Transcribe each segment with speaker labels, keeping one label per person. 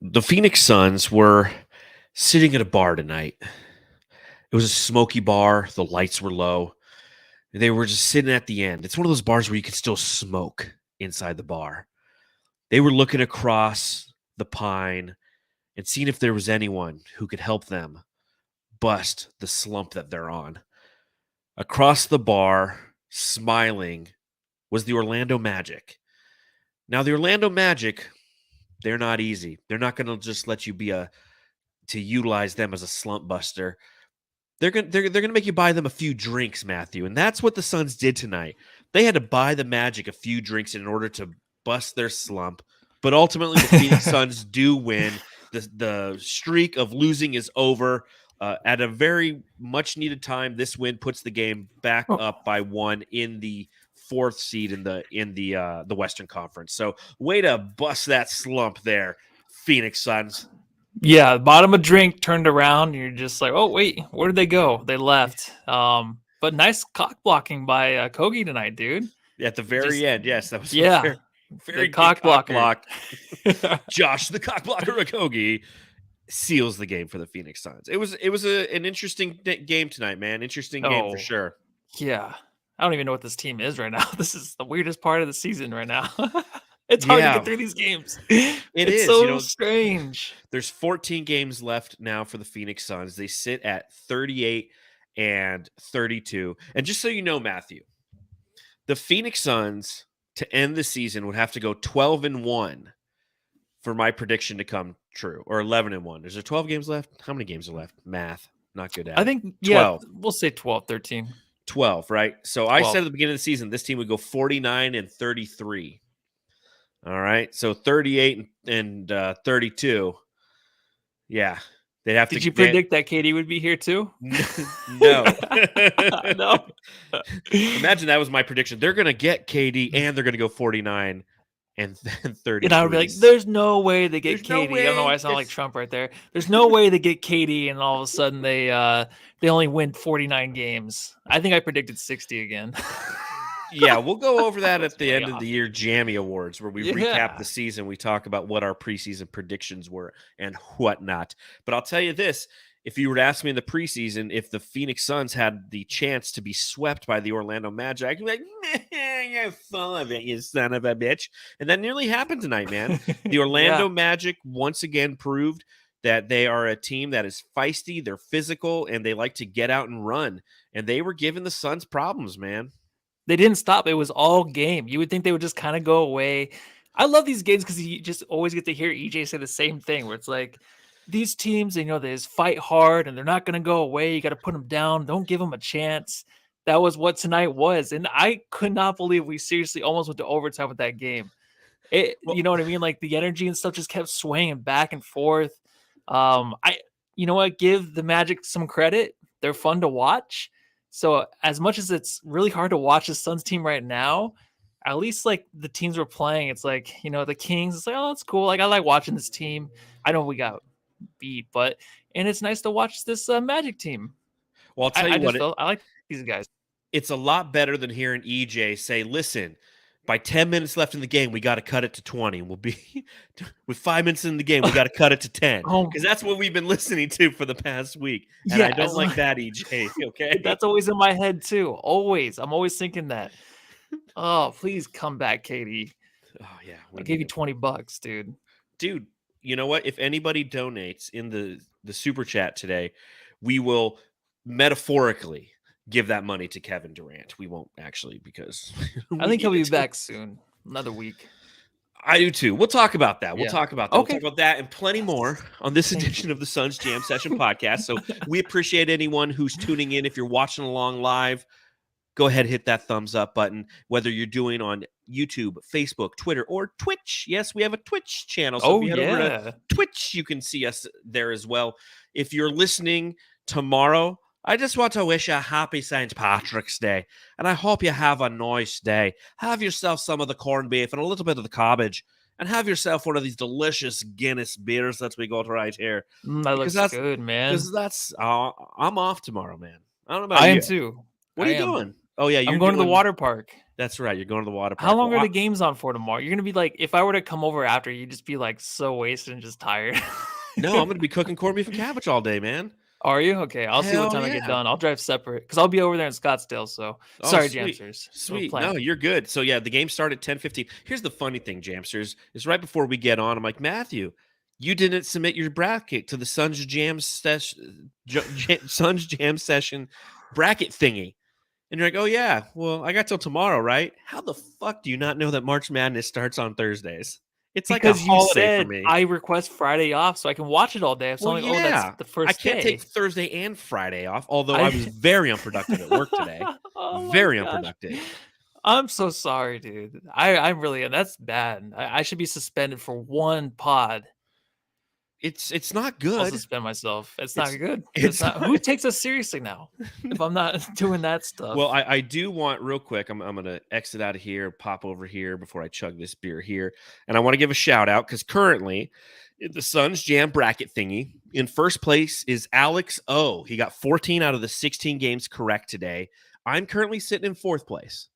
Speaker 1: The Phoenix Suns were sitting at a bar tonight. It was a smoky bar. The lights were low. They were just sitting at the end. It's one of those bars where you can still smoke inside the bar. They were looking across the Pine and seeing if there was anyone who could help them bust the slump that they're on. Across the bar, smiling, was the Orlando Magic. Now, the Orlando Magic, they're not easy. They're not going to just let you to utilize them as a slump buster. They're gonna make you buy them a few drinks, Matthew, and that's what the Suns did tonight. They had to buy the Magic a few drinks in order to bust their slump, but ultimately the Phoenix Suns do win. The streak of losing is over. At a very much needed time, this win puts the game back up by 1 in the 4th seed in the Western Conference. So, way to bust that slump there, Phoenix Suns.
Speaker 2: Yeah, bottom of drink turned around. And you're just like, oh wait, where did they go? They left. But nice cock blocking by Okogie tonight, dude.
Speaker 1: At the very end, yes, that was
Speaker 2: very cock block.
Speaker 1: Josh, the cock blocker Okogie, seals the game for the Phoenix Suns. It was an interesting game tonight, man. Interesting game for sure.
Speaker 2: Yeah, I don't even know what this team is right now. This is the weirdest part of the season right now. It's hard to get through these games. It's so strange.
Speaker 1: There's 14 games left now for the Phoenix Suns. They sit at 38 and 32. And just so you know, Matthew, the Phoenix Suns to end the season would have to go 12-1 for my prediction to come true, or 11-1. Is there 12 games left? How many games are left? Math, not good at it.
Speaker 2: I think 12. We'll say 12, 13.
Speaker 1: 12, right? So 12. I said at the beginning of the season, this team would go 49 and 33. All right, so 38 and 32. Yeah, they'd have to.
Speaker 2: Did you predict that KD would be here too?
Speaker 1: No. No. Imagine that was my prediction. They're going to get KD and they're going to go 49 and 30.
Speaker 2: And I would be like, there's no way they get KD. I don't know why I sound like Trump right there. There's no way they get KD and all of a sudden they only win 49 games. I think I predicted 60 again.
Speaker 1: Yeah, we'll go over that at the end of the year Jammy Awards, where we recap the season. We talk about what our preseason predictions were and whatnot. But I'll tell you this. If you were to ask me in the preseason if the Phoenix Suns had the chance to be swept by the Orlando Magic, I'd be like, you're full of it, you son of a bitch. And that nearly happened tonight, man. The Orlando Magic once again proved that they are a team that is feisty, they're physical, and they like to get out and run. And they were giving the Suns problems, man.
Speaker 2: They didn't stop. It was all game. You would think they would just kind of go away. I love these games because you just always get to hear EJ say the same thing, where it's like, these teams, they just fight hard and they're not going to go away. You got to put them down. Don't give them a chance. That was what tonight was. And I could not believe we seriously almost went to overtime with that game. You know what I mean? Like the energy and stuff just kept swaying back and forth. You know what? Give the Magic some credit. They're fun to watch. So as much as it's really hard to watch the Suns team right now, at least like the teams we're playing, it's like, the Kings, it's like, oh, that's cool. Like I like watching this team. I know we got beat, and it's nice to watch this Magic team.
Speaker 1: Well, I'll tell you what,
Speaker 2: I like these guys.
Speaker 1: It's a lot better than hearing EJ say, listen, by 10 minutes left in the game, we got to cut it to 20. We'll be with 5 minutes in the game, we got to cut it to 10. Because that's what we've been listening to for the past week. And I don't like that, EJ. Okay.
Speaker 2: That's always in my head too. Always. I'm always thinking that. Oh, please come back, KD.
Speaker 1: Oh yeah.
Speaker 2: I gave you $20, dude.
Speaker 1: Dude, you know what? If anybody donates in the super chat today, we will metaphorically give that money to Kevin Durant. We won't actually, because
Speaker 2: I think he'll be back soon. Another week.
Speaker 1: I do too. We'll talk about that. We'll talk about that. Okay. We'll talk about that and plenty more on this edition of the Suns Jam Session podcast. So we appreciate anyone who's tuning in. If you're watching along live, go ahead, hit that thumbs up button, whether you're doing on YouTube, Facebook, Twitter, or Twitch. Yes, we have a Twitch channel. So if you head over to Twitch, you can see us there as well. If you're listening tomorrow, I just want to wish you a happy St. Patrick's Day, and I hope you have a nice day. Have yourself some of the corned beef and a little bit of the cabbage, and have yourself one of these delicious Guinness beers that we got right here.
Speaker 2: That looks good, man.
Speaker 1: Because I'm off tomorrow, man. I don't know about
Speaker 2: you.
Speaker 1: I
Speaker 2: am too.
Speaker 1: What are you doing? Oh, yeah.
Speaker 2: I'm going to the water park.
Speaker 1: That's right. You're going to the water park.
Speaker 2: How long
Speaker 1: Well,
Speaker 2: are the games on for tomorrow? You're gonna be like, if I were to come over after, you'd just be like so wasted and just tired.
Speaker 1: no, I'm going to be cooking corned beef and cabbage all day, man.
Speaker 2: Are you? Okay, I'll see what
Speaker 1: Hell
Speaker 2: time I get
Speaker 1: yeah.
Speaker 2: done. I'll drive separate because I'll be over there in Scottsdale. So
Speaker 1: Oh,
Speaker 2: sorry,
Speaker 1: sweet.
Speaker 2: Jamsters. We'll
Speaker 1: Sweet.
Speaker 2: plan.
Speaker 1: No, you're good. So yeah, the game started at 10:15. Here's the funny thing, Jamsters, is right before we get on, I'm like, Matthew, you didn't submit your bracket to the Suns Jam session Suns Jam session bracket thingy. And you're like, oh yeah, well, I got till tomorrow, right? How the fuck do you not know that March Madness starts on Thursdays? It's like a
Speaker 2: Because you
Speaker 1: holiday for
Speaker 2: said
Speaker 1: me.
Speaker 2: I request Friday off so I can watch it all day. It's
Speaker 1: Well,
Speaker 2: only, oh, that's
Speaker 1: yeah.
Speaker 2: the
Speaker 1: I
Speaker 2: first
Speaker 1: can't take
Speaker 2: day.
Speaker 1: Thursday and Friday off, although I was very unproductive at work today.
Speaker 2: Oh my
Speaker 1: Very
Speaker 2: gosh.
Speaker 1: unproductive.
Speaker 2: I'm so sorry, dude. I'm really, that's bad. I should be suspended for one pod.
Speaker 1: It's not
Speaker 2: I'll
Speaker 1: good.
Speaker 2: suspend myself. It's not
Speaker 1: It's
Speaker 2: good.
Speaker 1: it's
Speaker 2: It's not.
Speaker 1: not.
Speaker 2: Who takes us seriously now if I'm not doing that stuff?
Speaker 1: Well, I do want real quick. I'm gonna exit out of here, pop over here before I chug this beer here, and I want to give a shout out because currently in the Suns Jam bracket thingy, in first place is Alex O. He got 14 out of the 16 games correct today. I'm currently sitting in fourth place.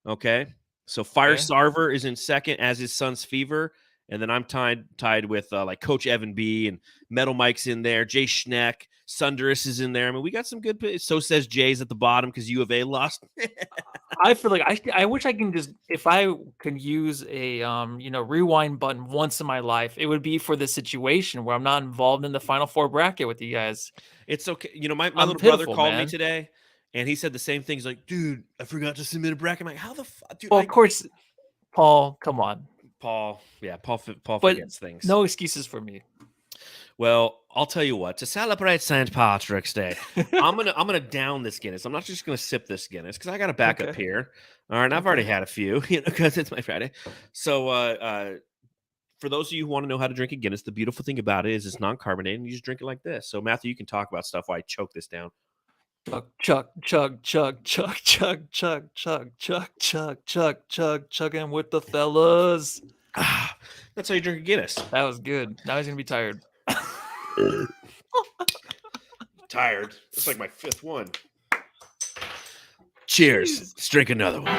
Speaker 1: Okay, so Fire
Speaker 2: Okay.
Speaker 1: Sarver is in second, as is Suns Fever, and then I'm tied with like Coach Evan B and Metal Mike's in there. Jay Schneck, Sunderus is in there. I mean, we got some good. So says Jay's at the bottom because U of A lost.
Speaker 2: I feel like I wish I can just, if I could use a rewind button once in my life, it would be for the situation where I'm not involved in the Final Four bracket with you guys.
Speaker 1: It's okay. You know, my
Speaker 2: I'm
Speaker 1: little brother
Speaker 2: pitiful,
Speaker 1: called me
Speaker 2: man.
Speaker 1: today, and he said the same thing. He's like, dude, I forgot to submit a bracket. I'm like, how the fuck, dude?
Speaker 2: Well, of course, Paul, come on.
Speaker 1: Paul, yeah, Paul
Speaker 2: But
Speaker 1: forgets things.
Speaker 2: no excuses for me.
Speaker 1: Well, I'll tell you what. To celebrate St. Patrick's Day, I'm gonna down this Guinness. I'm not just gonna sip this Guinness because I got a backup
Speaker 2: Okay.
Speaker 1: here. All right, and I've already had a few, because it's my Friday. So, for those of you who want to know how to drink a Guinness, the beautiful thing about it is it's non-carbonated, and you just drink it like this. So, Matthew, you can talk about stuff while I choke this down.
Speaker 2: Chug, chug, chug, chug, chug, chug, chug, chug, chug, chug, chug, chugging with the fellas.
Speaker 1: Ah, that's how you drink a Guinness.
Speaker 2: That was good. Now he's gonna be tired.
Speaker 1: Tired. It's like my fifth one. Cheers.
Speaker 2: Jeez.
Speaker 1: Let's drink another one.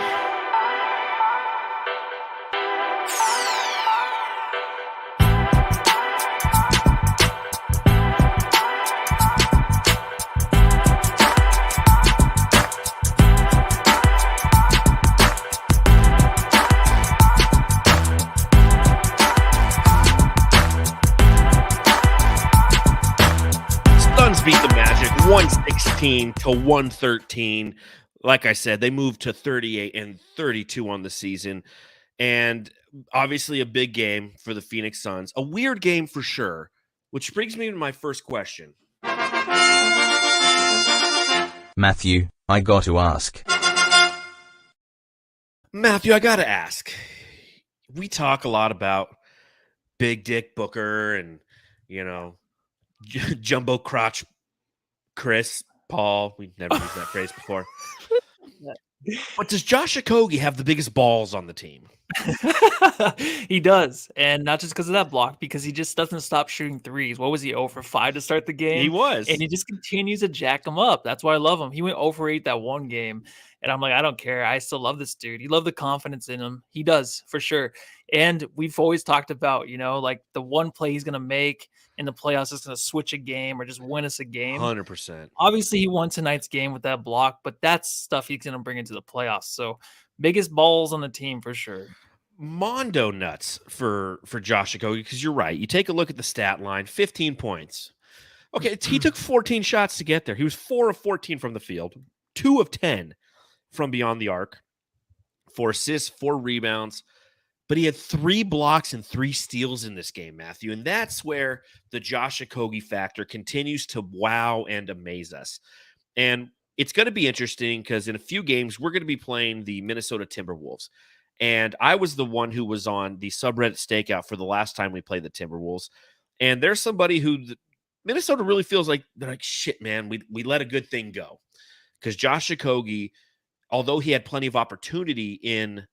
Speaker 1: Suns beat the Magic 116 to 113. Like I said, they moved to 38 and 32 on the season. And obviously a big game for the Phoenix Suns. A weird game for sure, which brings me to my first question.
Speaker 3: Matthew, I got to ask.
Speaker 1: Matthew, I got to ask. We talk a lot about Big Dick Booker and, Jumbo Crotch Chris Paul. We've never used that phrase before. But does Josh Okogie have the biggest balls on the team?
Speaker 2: He does, and not just because of that block, because he just doesn't stop shooting threes. What was he, 0 for 5 to start the game?
Speaker 1: He was.
Speaker 2: And he just continues to jack him up. That's why I love him. He went 0 for 8 that one game, and I'm like, I don't care. I still love this dude. You love the confidence in him. He does, for sure. And we've always talked about, like the one play he's going to make in the playoffs is going to switch a game or just win us a game.
Speaker 1: 100%.
Speaker 2: Obviously, he won tonight's game with that block, but that's stuff he's going to bring into the playoffs. So biggest balls on the team for sure.
Speaker 1: Mondo nuts for Josh Okogie, because you're right. You take a look at the stat line, 15 points. Okay, he took 14 shots to get there. He was 4 of 14 from the field, 2 of 10 from beyond the arc, 4 assists, 4 rebounds. But he had 3 blocks and 3 steals in this game, Matthew. And that's where the Josh Okogie factor continues to wow and amaze us. And it's going to be interesting because in a few games, we're going to be playing the Minnesota Timberwolves. And I was the one who was on the subreddit stakeout for the last time we played the Timberwolves. And there's somebody who Minnesota really feels like they're like, shit, man, we let a good thing go. Because Josh Okogie, although he had plenty of opportunity in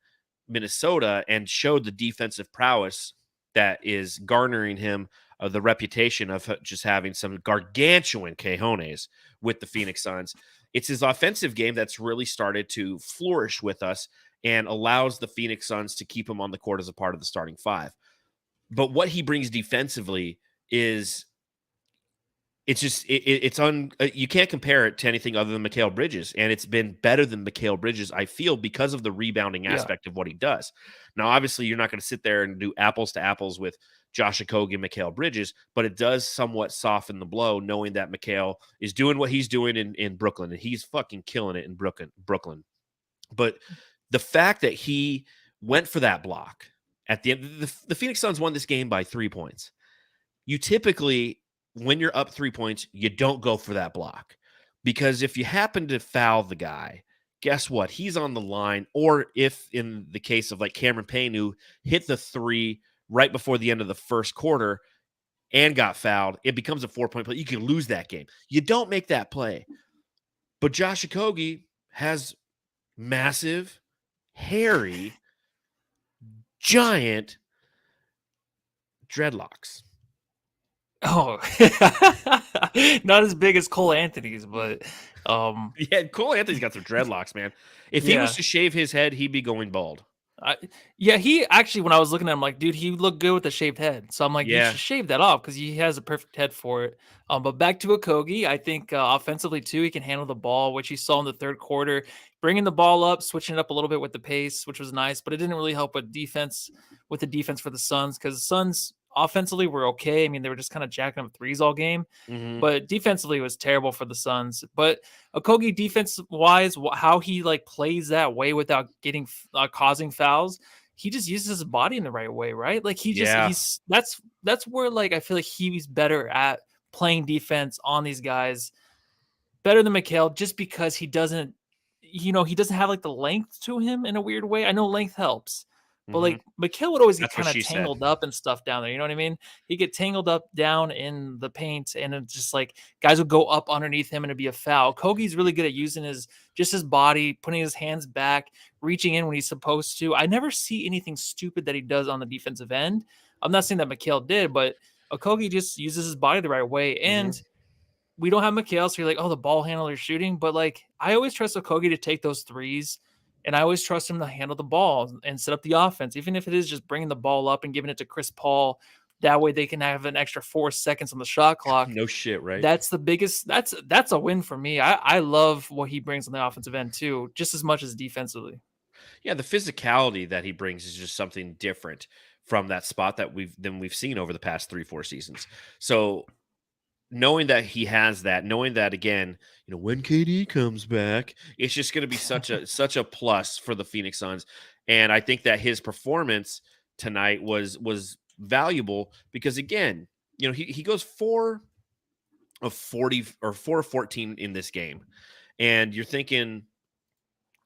Speaker 1: Minnesota and showed the defensive prowess that is garnering him the reputation of just having some gargantuan cojones with the Phoenix Suns, it's his offensive game that's really started to flourish with us. and allows the Phoenix Suns to keep him on the court as a part of the starting five. But what he brings defensively is it's just you can't compare it to anything other than Mikal Bridges, and it's been better than Mikal Bridges, I feel, because of the rebounding aspect of what he does. Now, obviously, you're not going to sit there and do apples to apples with Josh Okogie and Mikal Bridges, but it does somewhat soften the blow knowing that Mikal is doing what he's doing in Brooklyn, and he's fucking killing it in Brooklyn. But the fact that he went for that block at the end, the Phoenix Suns won this game by 3 points. You typically, when you're up 3 points, you don't go for that block, because if you happen to foul the guy, guess what? He's on the line. Or if in the case of like Cameron Payne, who hit the three right before the end of the first quarter and got fouled, it becomes a 4-point play. You can lose that game. You don't make that play. But Josh Okogie has massive, hairy, giant dreadlocks.
Speaker 2: Oh, not as big as Cole Anthony's, but
Speaker 1: yeah, Cole Anthony's got some dreadlocks, man. If he was to shave his head, he'd be going bald.
Speaker 2: Yeah, he actually, when I was looking at him, like, dude, he looked good with a shaved head. So I'm like, you should shave that off because he has a perfect head for it. But back to Okogie, I think offensively too, he can handle the ball, which you saw in the third quarter, bringing the ball up, switching it up a little bit with the pace, which was nice. But it didn't really help with the defense for the Suns, because the Suns offensively were okay. I mean, they were just kind of jacking up threes all game. But defensively it was terrible for the Suns. But Okogie, defense wise, how he like plays that way without getting causing fouls, he just uses his body in the right way, right? Like he's that's where like I feel like he's better at playing defense on these guys, better than Mikal, just because he doesn't have like the length to him in a weird way. I know length helps. But like Mikal would always get kind of tangled up and stuff down there. You know what I mean? He'd get tangled up down in the paint, and it's just like guys would go up underneath him and it'd be a foul. Okogie's really good at using his body, putting his hands back, reaching in when he's supposed to. I never see anything stupid that he does on the defensive end. I'm not saying that Mikal did, but Okogie just uses his body the right way. And we don't have Mikal, so you're like, oh, the ball handler shooting. But like, I always trust Okogie to take those threes. And I always trust him to handle the ball and set up the offense, even if it is just bringing the ball up and giving it to Chris Paul. That way they can have an extra 4 seconds on the shot clock.
Speaker 1: No shit, right?
Speaker 2: That's the biggest. That's a win for me. I love what he brings on the offensive end too, just as much as defensively.
Speaker 1: Yeah, the physicality that he brings is just something different from that spot that we've seen over the past 3-4 seasons. So knowing that he has that, knowing that again, when KD comes back, it's just going to be such a plus for the Phoenix Suns. And I think that his performance tonight was valuable because again, he goes 4 of 40 or 4 of 14 in this game. And you're thinking,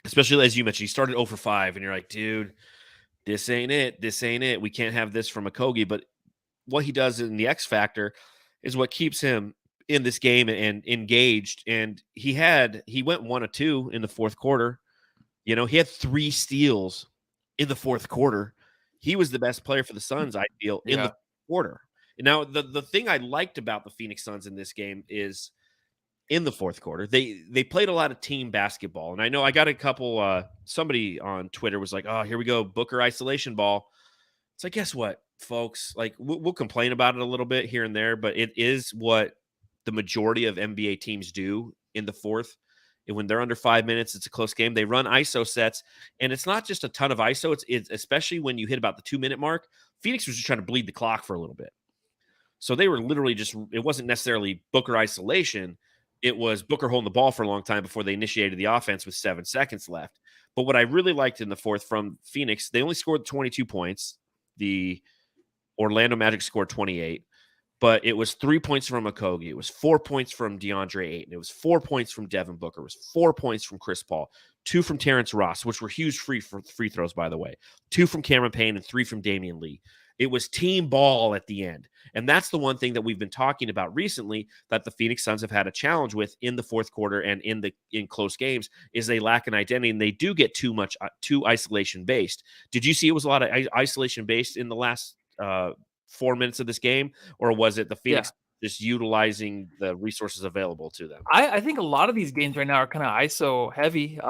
Speaker 1: especially as you mentioned, he started 0 for 5 and you're like, dude, this ain't it. We can't have this from Okogie. But what he does in the X factor is what keeps him in this game and engaged. And he went 1 of 2 in the fourth quarter. He had 3 steals in the fourth quarter. He was the best player for the Suns, I feel, in the quarter. Now, the thing I liked about the Phoenix Suns in this game is in the fourth quarter, they played a lot of team basketball. And I know I got a couple, somebody on Twitter was like, oh, here we go, Booker isolation ball. It's like, guess what, folks? Like, we'll complain about it a little bit here and there, but it is what the majority of NBA teams do in the fourth. And when they're under 5 minutes, it's a close game. They run ISO sets, and it's not just a ton of ISO. It's especially when you hit about the 2-minute mark. Phoenix was just trying to bleed the clock for a little bit. So they were literally it wasn't necessarily Booker isolation. It was Booker holding the ball for a long time before they initiated the offense with 7 seconds left. But what I really liked in the fourth from Phoenix, they only scored 22 points. The Orlando Magic scored 28, but it was 3 points from Okogie. It was 4 points from DeAndre Ayton. It was 4 points from Devin Booker. It was 4 points from Chris Paul, 2 from Terrence Ross, which were huge free throws, by the way, 2 from Cameron Payne, and 3 from Damian Lee. It was team ball at the end. And that's the one thing that we've been talking about recently that the Phoenix Suns have had a challenge with in the fourth quarter and in close games is they lack an identity, and they do get too isolation based. Did you see it was a lot of isolation based in the last 4 minutes of this game, or was it the Phoenix just utilizing the resources available to them?
Speaker 2: I think a lot of these games right now are kind of ISO heavy.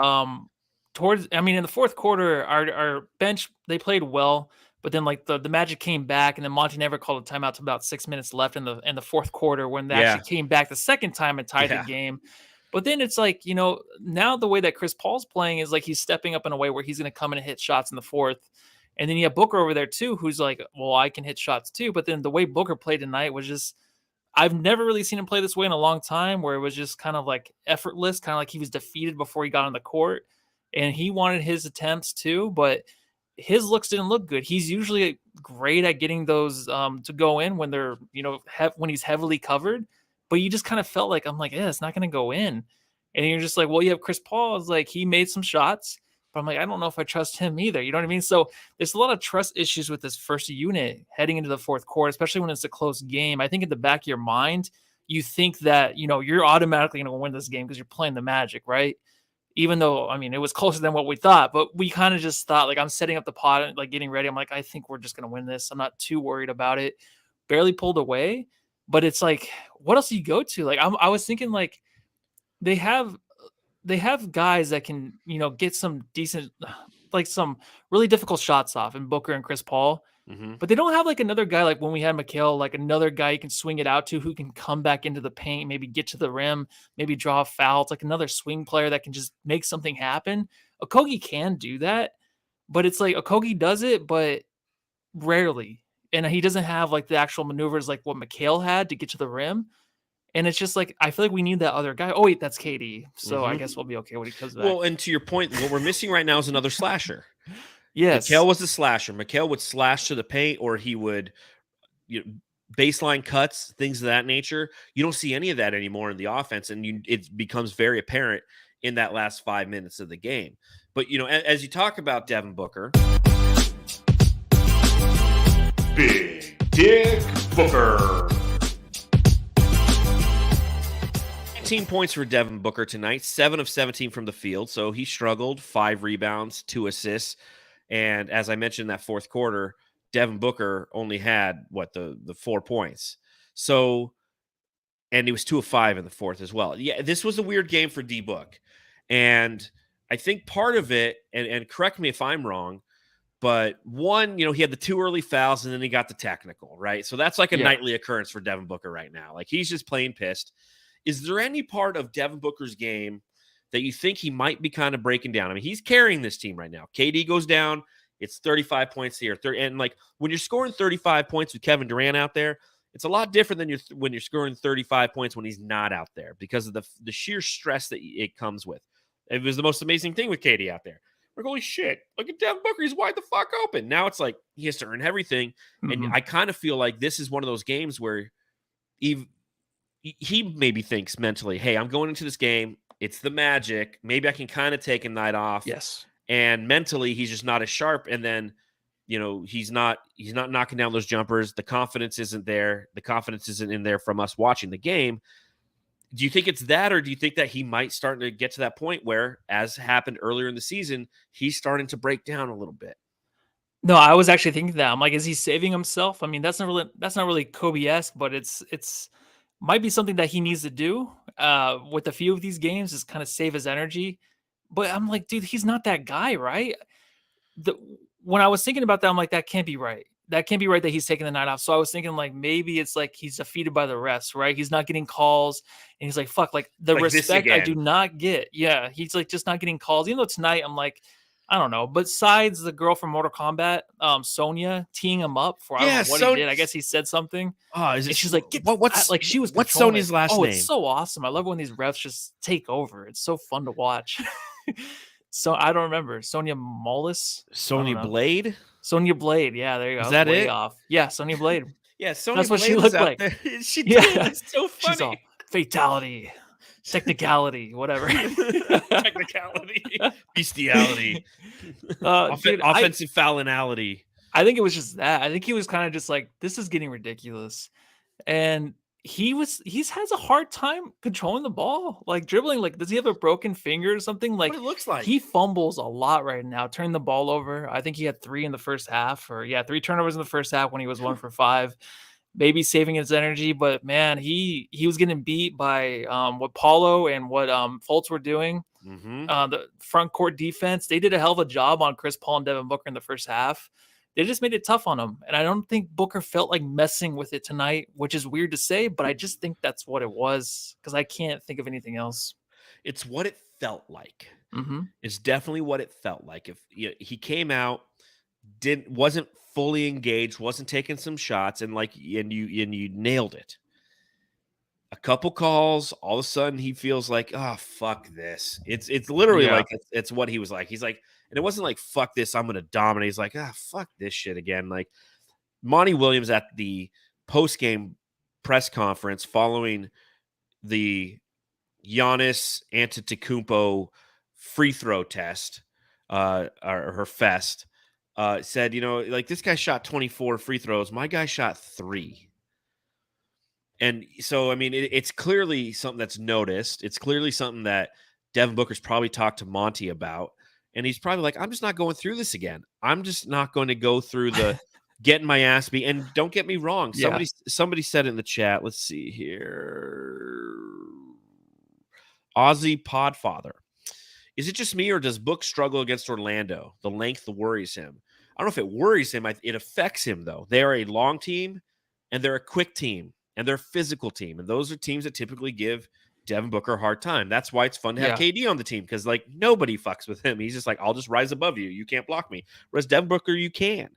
Speaker 2: in the fourth quarter, our bench, they played well, but then like the Magic came back, and then Monty never called a timeout to about 6 minutes left in the fourth quarter when they actually came back the second time and tied the game. But then it's like, now the way that Chris Paul's playing is like he's stepping up in a way where he's going to come in and hit shots in the fourth. And then you have Booker over there too, who's like, well, I can hit shots too. But then the way Booker played tonight was just, I've never really seen him play this way in a long time, where it was just kind of like effortless, kind of like he was defeated before he got on the court. And he wanted his attempts too, but his looks didn't look good. He's usually great at getting those to go in when they're, when he's heavily covered. But you just kind of felt like, I'm like, yeah, it's not going to go in. And you're just like, well, you have Chris Paul. It's like he made some shots, but I'm like, I don't know if I trust him either. You know what I mean? So there's a lot of trust issues with this first unit heading into the fourth quarter, especially when it's a close game. I think in the back of your mind, you think that, you're automatically going to win this game because you're playing the Magic, right? Even though, it was closer than what we thought, but we kind of just thought, like, I'm setting up the pot and like getting ready. I'm like, I think we're just going to win this. I'm not too worried about it. Barely pulled away, but it's like, what else do you go to? Like, I was thinking like they have guys that can, get some decent, like some really difficult shots off in Booker and Chris Paul. But they don't have like another guy like when we had Mikal, like another guy you can swing it out to who can come back into the paint, maybe get to the rim, maybe draw a foul. It's like another swing player that can just make something happen. Okogie can do that, but it's like Okogie does it, but rarely. And he doesn't have like the actual maneuvers like what Mikal had to get to the rim. And it's just like, I feel like we need that other guy. Oh, wait, that's KD. So I guess we'll be okay when he comes back.
Speaker 1: Well, and to your point, what we're missing right now is another slasher.
Speaker 2: Yes.
Speaker 1: Mikal was the slasher. Mikal would slash to the paint, or he would baseline cuts, things of that nature. You don't see any of that anymore in the offense, and it becomes very apparent in that last 5 minutes of the game. But, as you talk about Devin Booker.
Speaker 4: Big Dick Booker.
Speaker 1: 18 points for Devin Booker tonight, 7 of 17 from the field. So he struggled, 5 rebounds, 2 assists. And as I mentioned in that fourth quarter, Devin Booker only had the 4 points. So, and he was 2 of 5 in the fourth as well. Yeah, this was a weird game for D Book. And I think part of it, and correct me if I'm wrong, but one, he had the 2 early fouls and then he got the technical, right? So that's like a nightly occurrence for Devin Booker right now. Like he's just plain pissed. Is there any part of Devin Booker's game that you think he might be kind of breaking down? He's carrying this team right now. KD goes down, it's 35 points here. And like when you're scoring 35 points with Kevin Durant out there, it's a lot different than when you're scoring 35 points when he's not out there because of the sheer stress that it comes with. It was the most amazing thing with KD out there. We're like, holy shit, look at Devin Booker. He's wide the fuck open. Now it's like he has to earn everything. And I kind of feel like this is one of those games where he maybe thinks mentally, hey, I'm going into this game. It's the Magic. Maybe I can kind of take a night off.
Speaker 2: Yes.
Speaker 1: And mentally, he's just not as sharp. And then, he's not knocking down those jumpers. The confidence isn't there. The confidence isn't in there from us watching the game. Do you think it's that, or do you think that he might start to get to that point where, as happened earlier in the season, he's starting to break down a little bit?
Speaker 2: No, I was actually thinking that. I'm like, is he saving himself? That's not really Kobe-esque, but it's might be something that he needs to do with a few of these games, is kind of save his energy. But I'm like, dude, he's not that guy, right? When I was thinking about that, I'm like, that can't be right. That can't be right that he's taking the night off. So I was thinking like maybe it's like he's defeated by the refs, right? He's not getting calls, and he's like, fuck, like the respect I do not get. Yeah, he's like just not getting calls. Even though tonight I'm like, I don't know. Besides the girl from Mortal Kombat, Sonya teeing him up for I don't know what he did. I guess he said something.
Speaker 1: Oh, is it?
Speaker 2: And she's like, she was.
Speaker 1: What's Sonya's last name?
Speaker 2: It's so awesome. I love when these refs just take over. It's so fun to watch. So I don't remember. Sonya Mullis?
Speaker 1: Sonya Blade?
Speaker 2: Sonya Blade. Yeah, there you go.
Speaker 1: Is that it?
Speaker 2: Off. Yeah, Sonya Blade.
Speaker 1: Yeah, Sonya
Speaker 2: That's
Speaker 1: Blade
Speaker 2: what she looked like.
Speaker 1: She did. It's so funny.
Speaker 2: She's all fatality, technicality, whatever.
Speaker 1: Technicality, bestiality, offensive foulinality.
Speaker 2: I think it was just that. I think he was kind of just like, this is getting ridiculous. And he has a hard time controlling the ball, like dribbling. Like, does he have a broken finger or something? Like,
Speaker 1: what it looks like.
Speaker 2: He fumbles a lot right now, turning the ball over. I think he had 3 in the first half, 3 turnovers in the first half when he was 1 for 5. maybe saving his energy, but man, he was getting beat by what Paulo and what Fultz were doing.
Speaker 1: Mm-hmm.
Speaker 2: The front court defense, they did a hell of a job on Chris Paul and Devin Booker in the first half. They just made it tough on him. And I don't think Booker felt like messing with it tonight, which is weird to say, but I just think that's what it was because I can't think of anything else.
Speaker 1: It's what it felt like.
Speaker 2: Mm-hmm.
Speaker 1: It's definitely what it felt like. If he came out, wasn't fully engaged, wasn't taking some shots, and you nailed it. A couple calls, all of a sudden he feels like, oh, fuck this. It's literally like it's what he was like. He's like, and it wasn't like, fuck this, I'm gonna dominate. He's like, fuck this shit again. Like Monty Williams at the post-game press conference following the Giannis Antetokounmpo free throw test, or her fest, said, like this guy shot 24 free throws. My guy shot 3. And so, I mean, it's clearly something that's noticed. It's clearly something that Devin Booker's probably talked to Monty about. And he's probably like, I'm just not going through this again. I'm just not going to go through the getting my ass beat. And don't get me wrong. Somebody said it in the chat. Let's see here. Aussie Podfather. Is it just me or does Book struggle against Orlando? The length worries him. I don't know if it worries him. It affects him, though. They are a long team, and they're a quick team, and they're a physical team. And those are teams that typically give Devin Booker a hard time. That's why it's fun to have KD on the team because, like, nobody fucks with him. He's just like, I'll just rise above you. You can't block me. Whereas Devin Booker, you can.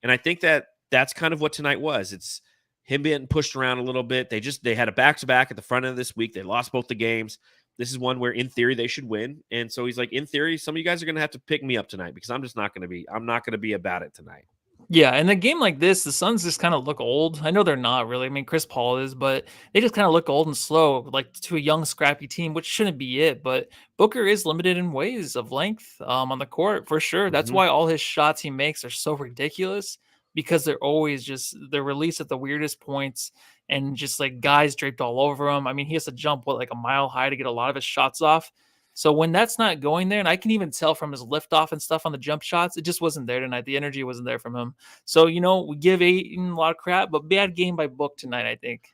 Speaker 1: And I think that's kind of what tonight was. It's him being pushed around a little bit. They had a back-to-back at the front end of this week. They lost both the games. This is one where, in theory, they should win. And so he's like, in theory, some of you guys are going to have to pick me up tonight because I'm not going to be about it tonight.
Speaker 2: Yeah, in a game like this, the Suns just kind of look old. I know they're not really. I mean, Chris Paul is, but they just kind of look old and slow, like to a young, scrappy team, which shouldn't be it. But Booker is limited in ways of length on the court, for sure. That's why all his shots he makes are so ridiculous because they're always they're released at the weirdest points and just like guys draped all over him. I mean, he has to jump, like a mile high to get a lot of his shots off. So when that's not going there, and I can even tell from his liftoff and stuff on the jump shots, it just wasn't there tonight. The energy wasn't there from him. So, we give Ayton a lot of crap, but bad game by Book tonight, I think.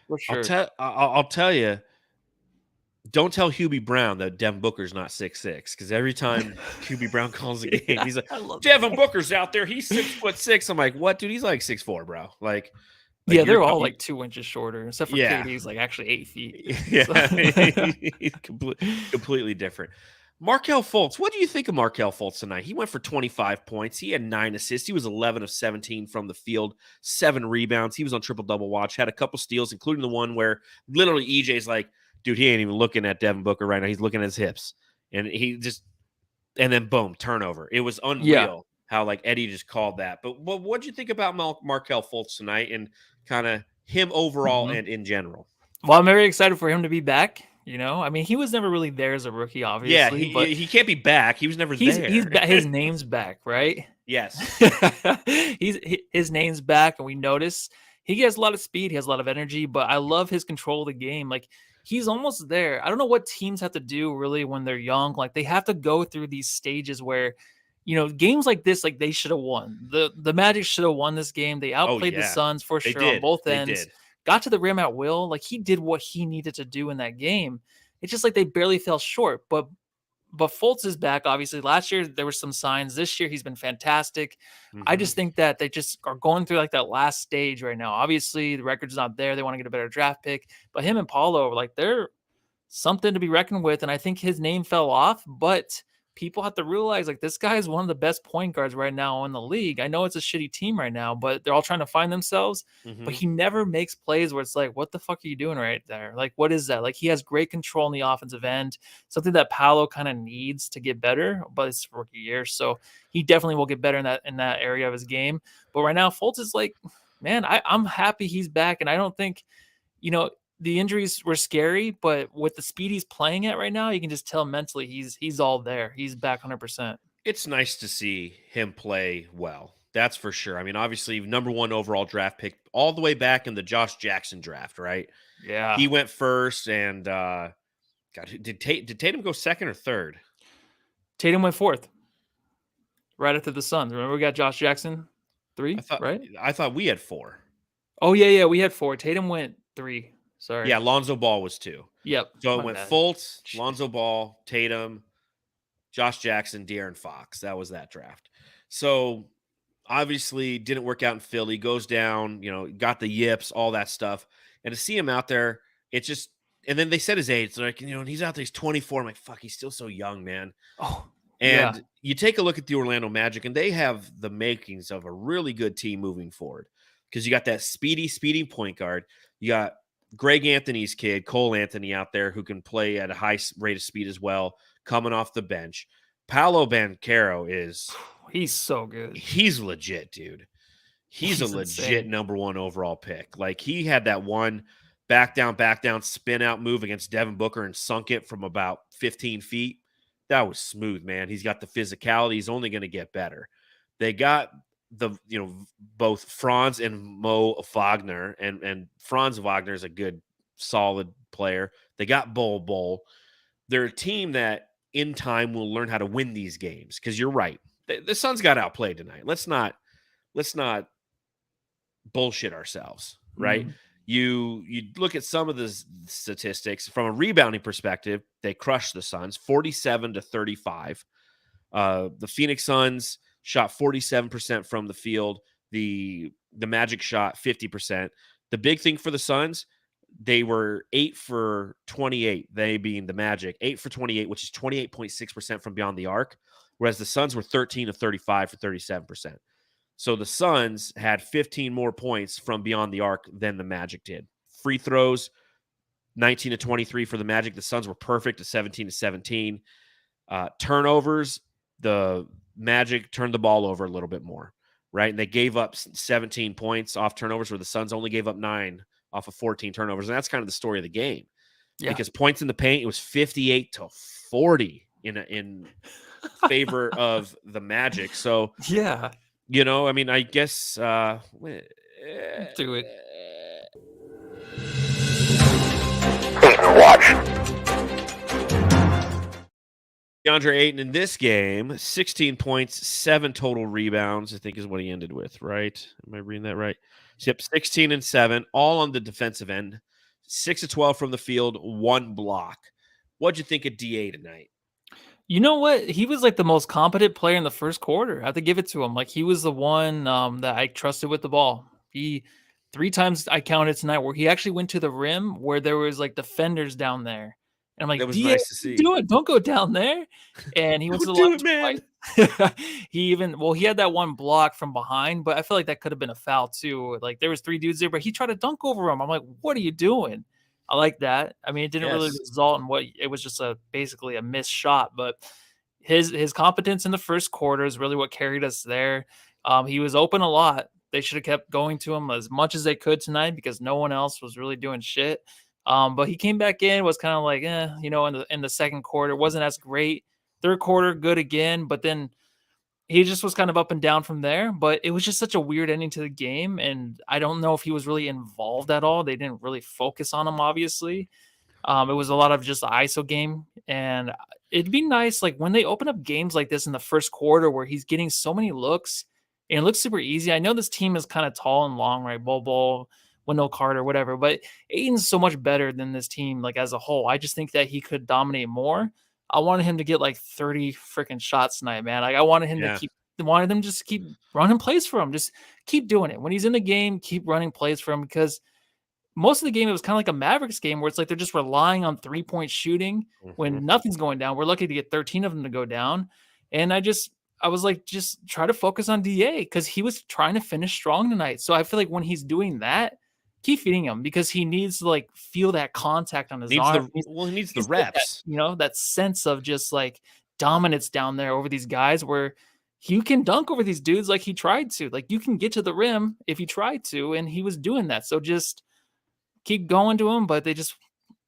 Speaker 2: For sure.
Speaker 1: I'll tell you, don't tell Hubie Brown that Devin Booker's not 6'6", because every time Hubie Brown calls a game, he's like, Devin Booker's out there. He's 6'6". I'm like, what, dude? He's like 6'4", bro. Like
Speaker 2: yeah, they're all like 2 inches shorter, except for KD's like actually 8 feet.
Speaker 1: Yeah, completely different. Markelle Fultz, what do you think of Markelle Fultz tonight? He went for 25 points. He had 9 assists. He was 11 of 17 from the field, 7 rebounds. He was on triple-double watch, had a couple steals, including the one where literally EJ's like, dude, he ain't even looking at Devin Booker right now. He's looking at his hips. And and then boom, turnover. It was unreal how like Eddie just called that. But what'd you think about Markelle Fultz tonight and kind of him overall and in general?
Speaker 2: Well, I'm very excited for him to be back. I mean, he was never really there as a rookie, obviously.
Speaker 1: Yeah, he can't be back. He was never there.
Speaker 2: His name's back, right?
Speaker 1: Yes.
Speaker 2: His name's back, and we notice he has a lot of speed. He has a lot of energy, but I love his control of the game. Like, he's almost there. I don't know what teams have to do really when they're young. Like, they have to go through these stages where, games like this, like they should have won. The Magic should have won this game. They outplayed the Suns for sure on both ends. Got to the rim at will. Like, he did what he needed to do in that game. It's just like they barely fell short. But Fultz is back, obviously. Last year, there were some signs. This year, he's been fantastic. I just think that they just are going through like that last stage right now. Obviously, the record's not there. They want to get a better draft pick. But him and Paulo, like, they're something to be reckoned with. And I think his name fell off. But people have to realize, like, this guy is one of the best point guards right now in the league. I know it's a shitty team right now, but they're all trying to find themselves. But he never makes plays where it's like, what the fuck are you doing right there? Like, what is that? Like, he has great control in the offensive end, something that Paolo kind of needs to get better, but it's rookie year. So he definitely will get better in that area of his game. But right now, Fultz is like, man, I'm happy he's back. And I don't think, the injuries were scary, but with the speed he's playing at right now, you can just tell mentally he's all there. He's back 100%.
Speaker 1: It's nice to see him play well. That's for sure. I mean, obviously, number 1 overall draft pick all the way back in the Josh Jackson draft, right?
Speaker 2: Yeah.
Speaker 1: He went first, and did Tatum go second or third?
Speaker 2: Tatum went 4th, right after the Suns. Remember, we got Josh Jackson 3, right?
Speaker 1: I thought we had 4.
Speaker 2: Oh yeah, we had 4. Tatum went 3. Sorry.
Speaker 1: Yeah, Lonzo Ball was 2.
Speaker 2: Yep.
Speaker 1: So it
Speaker 2: My
Speaker 1: went
Speaker 2: bad.
Speaker 1: Fultz,
Speaker 2: Shit.
Speaker 1: Lonzo Ball, Tatum, Josh Jackson, De'Aaron Fox. That was that draft. So obviously didn't work out in Philly. Goes down, got the yips, all that stuff. And to see him out there, it's just. And then they said his age. They're like, and he's out there. He's 24. I'm like, fuck, he's still so young, man.
Speaker 2: Oh, yeah.
Speaker 1: And you take a look at the Orlando Magic, and they have the makings of a really good team moving forward because you got that speedy point guard. You got Greg Anthony's kid, Cole Anthony, out there who can play at a high rate of speed as well, coming off the bench. Paolo Banchero
Speaker 2: He's so good.
Speaker 1: He's legit, dude. He's a legit
Speaker 2: insane.
Speaker 1: number 1 overall pick. Like, he had that one back down, spin out move against Devin Booker and sunk it from about 15 feet. That was smooth, man. He's got the physicality. He's only going to get better. They got both Franz and Mo Wagner, and Franz Wagner is a good, solid player. They got Bol. They're a team that in time will learn how to win these games because you're right. The Suns got outplayed tonight. Let's not bullshit ourselves, right?
Speaker 2: Mhm.
Speaker 1: You look at some of the statistics from a rebounding perspective. They crushed the Suns 47-35. The Phoenix Suns shot 47% from the field. The Magic shot 50%. The big thing for the Suns, they were 8 for 28. They being the Magic, 8 for 28, which is 28.6% from beyond the arc, whereas the Suns were 13 of 35 for 37%. So the Suns had 15 more points from beyond the arc than the Magic did. Free throws, 19-23 for the Magic. The Suns were perfect at 17-17. Turnovers, the Magic turned the ball over a little bit more, right? And they gave up 17 points off turnovers where the Suns only gave up 9 off of 14 turnovers. And that's kind of the story of the game.
Speaker 2: Yeah.
Speaker 1: Because points in the paint, it was 58-40 in favor of the Magic. So,
Speaker 2: Yeah.
Speaker 1: I mean, I guess
Speaker 2: Do it.
Speaker 1: DeAndre Ayton in this game, 16 points, 7 total rebounds, I think is what he ended with, right? Am I reading that right? Yep, 16 and 7, all on the defensive end. 6 of 12 from the field, 1 block. What'd you think of DA tonight?
Speaker 2: You know what? He was like the most competent player in the first quarter. I have to give it to him. Like, he was the one that I trusted with the ball. He 3 times I counted tonight where he actually went to the rim where there was like defenders down there. And I'm like,
Speaker 1: That was
Speaker 2: DA,
Speaker 1: nice to see.
Speaker 2: do it. Don't go down there. And he went to the
Speaker 1: Don't do
Speaker 2: line
Speaker 1: it,
Speaker 2: twice. He had that one block from behind, but I feel like that could have been a foul too. Like, there was 3 dudes there, but he tried to dunk over him. I'm like, what are you doing? I like that. I mean, it didn't really
Speaker 1: Yes.
Speaker 2: result in what it was, just basically a missed shot, but his competence in the first quarter is really what carried us there. He was open a lot. They should have kept going to him as much as they could tonight because no one else was really doing shit. But he came back in, was kind of like, in the second quarter, wasn't as great. Third quarter, good again, but then he just was kind of up and down from there. But it was just such a weird ending to the game, and I don't know if he was really involved at all. They didn't really focus on him, obviously. It was a lot of just the ISO game, and it'd be nice, like, when they open up games like this in the first quarter where he's getting so many looks, and it looks super easy. I know this team is kind of tall and long, right? Bol, Wendell Carter, whatever, but Aiden's so much better than this team, like, as a whole. I just think that he could dominate more. I wanted him to get like 30 freaking shots tonight, man. Like, I wanted him to wanted them just keep running plays for him. Just keep doing it. When he's in the game, keep running plays for him, because most of the game, it was kind of like a Mavericks game where it's like they're just relying on 3-point shooting when nothing's going down. We're lucky to get 13 of them to go down. And I was like, just try to focus on DA because he was trying to finish strong tonight. So I feel like when he's doing that, keep feeding him because he needs to like feel that contact on his arm.
Speaker 1: He needs the reps.
Speaker 2: That sense of just like dominance down there over these guys where you can dunk over these dudes like he tried to. Like, you can get to the rim if he tried to, and he was doing that. So just keep going to him, but they just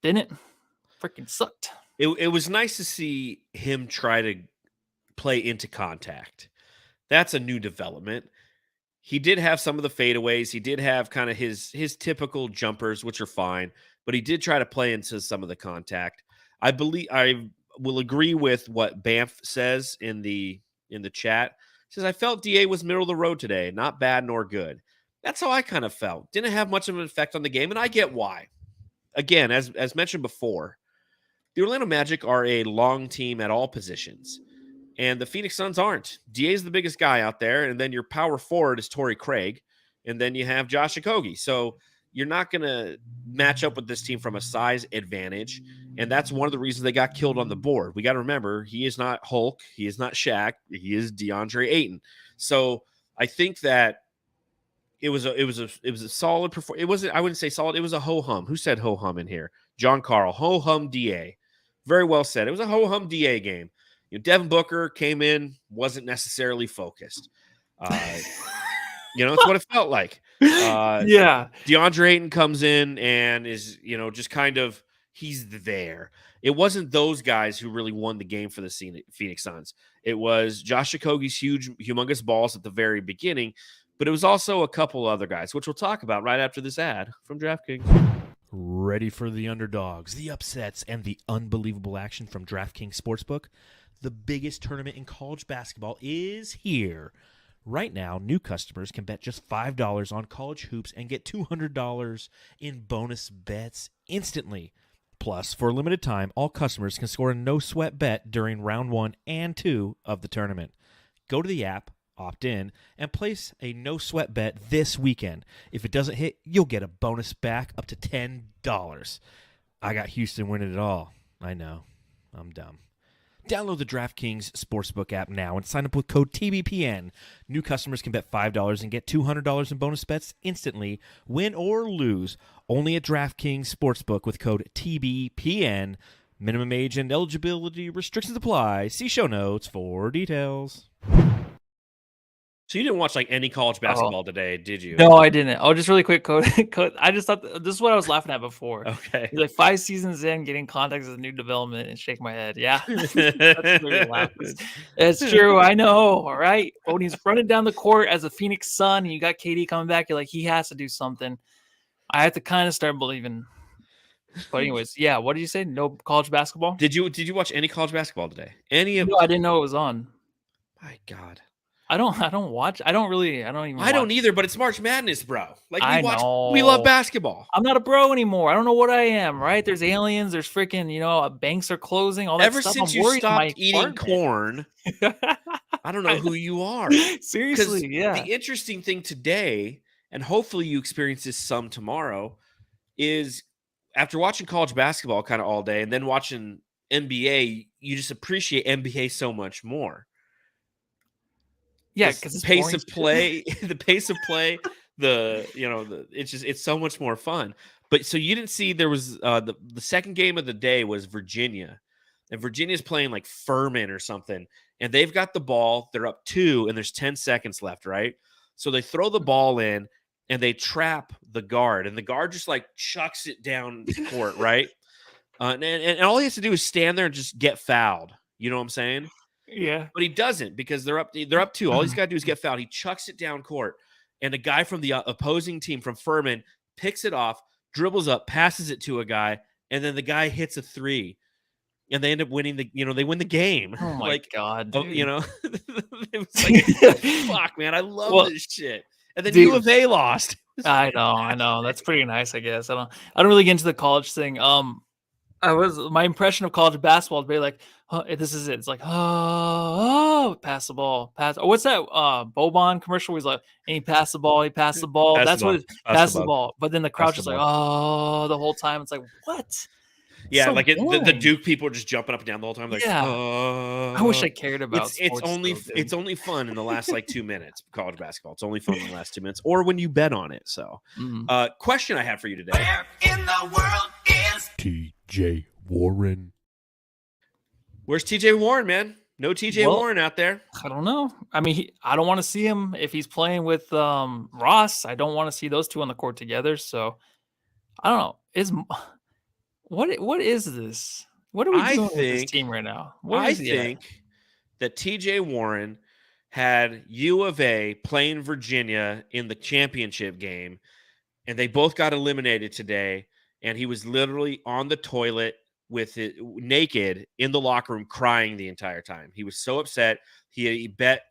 Speaker 2: didn't. Freaking sucked.
Speaker 1: It was nice to see him try to play into contact. That's a new development. He did have some of the fadeaways. He did have kind of his typical jumpers, which are fine, but he did try to play into some of the contact. I will agree with what Banff says in the chat. He says, I felt DA was middle of the road today, not bad nor good. That's how I kind of felt. Didn't have much of an effect on the game, and I get why. Again, as mentioned before, the Orlando Magic are a long team at all positions, and the Phoenix Suns aren't. DA is the biggest guy out there, and then your power forward is Torrey Craig, and then you have Josh Okogie. So you're not going to match up with this team from a size advantage, and that's one of the reasons they got killed on the board. We got to remember, he is not Hulk, he is not Shaq, he is DeAndre Ayton. So I think that it was a solid performance. It wasn't, I wouldn't say solid. It was a ho-hum. Who said ho-hum in here? John Carl. Ho-hum DA. Very well said. It was a ho-hum DA game. Devin Booker came in, wasn't necessarily focused. It's what it felt like.
Speaker 2: Yeah.
Speaker 1: DeAndre Ayton comes in and is, just kind of, he's there. It wasn't those guys who really won the game for the Phoenix Suns. It was Josh Okogie's humongous balls at the very beginning, but it was also a couple other guys, which we'll talk about right after this ad from DraftKings.
Speaker 5: Ready for the underdogs, the upsets, and the unbelievable action from DraftKings Sportsbook? The biggest tournament in college basketball is here. Right now, new customers can bet just $5 on college hoops and get $200 in bonus bets instantly. Plus, for a limited time, all customers can score a no-sweat bet during round 1 and 2 of the tournament. Go to the app, opt in, and place a no-sweat bet this weekend. If it doesn't hit, you'll get a bonus back up to $10. I got Houston winning it all. I know. I'm dumb. Download the DraftKings Sportsbook app now and sign up with code TBPN. New customers can bet $5 and get $200 in bonus bets instantly, win or lose, only at DraftKings Sportsbook with code TBPN. Minimum age and eligibility restrictions apply. See show notes for details.
Speaker 1: So you didn't watch any college basketball today, did you?
Speaker 2: No, I didn't. Oh, just really quick, code. I just thought this is what I was laughing at before.
Speaker 1: Okay.
Speaker 2: He's like 5 seasons in, getting context as a new development, and shake my head. Yeah, that's really laugh. It's true. I know. All right. But when he's running down the court as a Phoenix Sun, and you got KD coming back, you're like, he has to do something. I have to kind of start believing. But anyways, yeah. What did you say? No college basketball?
Speaker 1: Did you watch any college basketball today? Any of?
Speaker 2: No, I didn't know it was on.
Speaker 1: My God.
Speaker 2: I don't watch. I don't
Speaker 1: either, but it's March Madness, bro.
Speaker 2: Know.
Speaker 1: We love basketball.
Speaker 2: I'm not a bro anymore. I don't know what I am, right? There's aliens, there's freaking, banks are closing, all that
Speaker 1: Ever
Speaker 2: stuff.
Speaker 1: since you stopped eating corn, I don't know who you are.
Speaker 2: Seriously, yeah.
Speaker 1: The interesting thing today, and hopefully you experience this some tomorrow, is after watching college basketball kind of all day and then watching NBA, you just appreciate NBA so much more.
Speaker 2: Yeah, because
Speaker 1: the pace of play, it's so much more fun. But so you didn't see there was the second game of the day was Virginia, and Virginia's playing like Furman or something, and they've got the ball. They're up 2, and there's 10 seconds left, right? So they throw the ball in, and they trap the guard, and the guard just chucks it down the court, right? And all he has to do is stand there and just get fouled. You know what I'm saying?
Speaker 2: Yeah,
Speaker 1: but he doesn't because they're up 2. All he's got to do is get fouled. He chucks it down court, and a guy from the opposing team from Furman picks it off, dribbles up, passes it to a guy, and then the guy hits a 3, and they end up winning they win the game.
Speaker 2: Oh my God, dude.
Speaker 1: It was fuck, man, I love this shit. And then U of A lost.
Speaker 2: I know. That's pretty nice, I guess. I don't really get into the college thing. My impression of college basketball is very like, this is it. It's like, pass the ball, pass. Oh, what's that? Boban commercial where he's like, and he passed the ball, That's what it's pass the ball. But then the crowd's just like, the whole time. It's like, what?
Speaker 1: Yeah, so the Duke people are just jumping up and down the whole time. Like,
Speaker 2: I wish I cared about sports.
Speaker 1: It's only fun in the last 2 minutes. College basketball. It's only fun in the last 2 minutes, or when you bet on it. So, question I have for you today: where in the world is
Speaker 5: TJ Warren?
Speaker 1: Where's TJ Warren, man? No TJ Warren out there.
Speaker 2: I don't know. I mean, I don't want to see him if he's playing with Ross. I don't want to see those two on the court together. So, I don't know. What is this? What are we doing with this team right now?
Speaker 1: I think that TJ Warren had U of A playing Virginia in the championship game, and they both got eliminated today. And he was literally on the toilet with it naked in the locker room, crying the entire time. He was so upset. He bet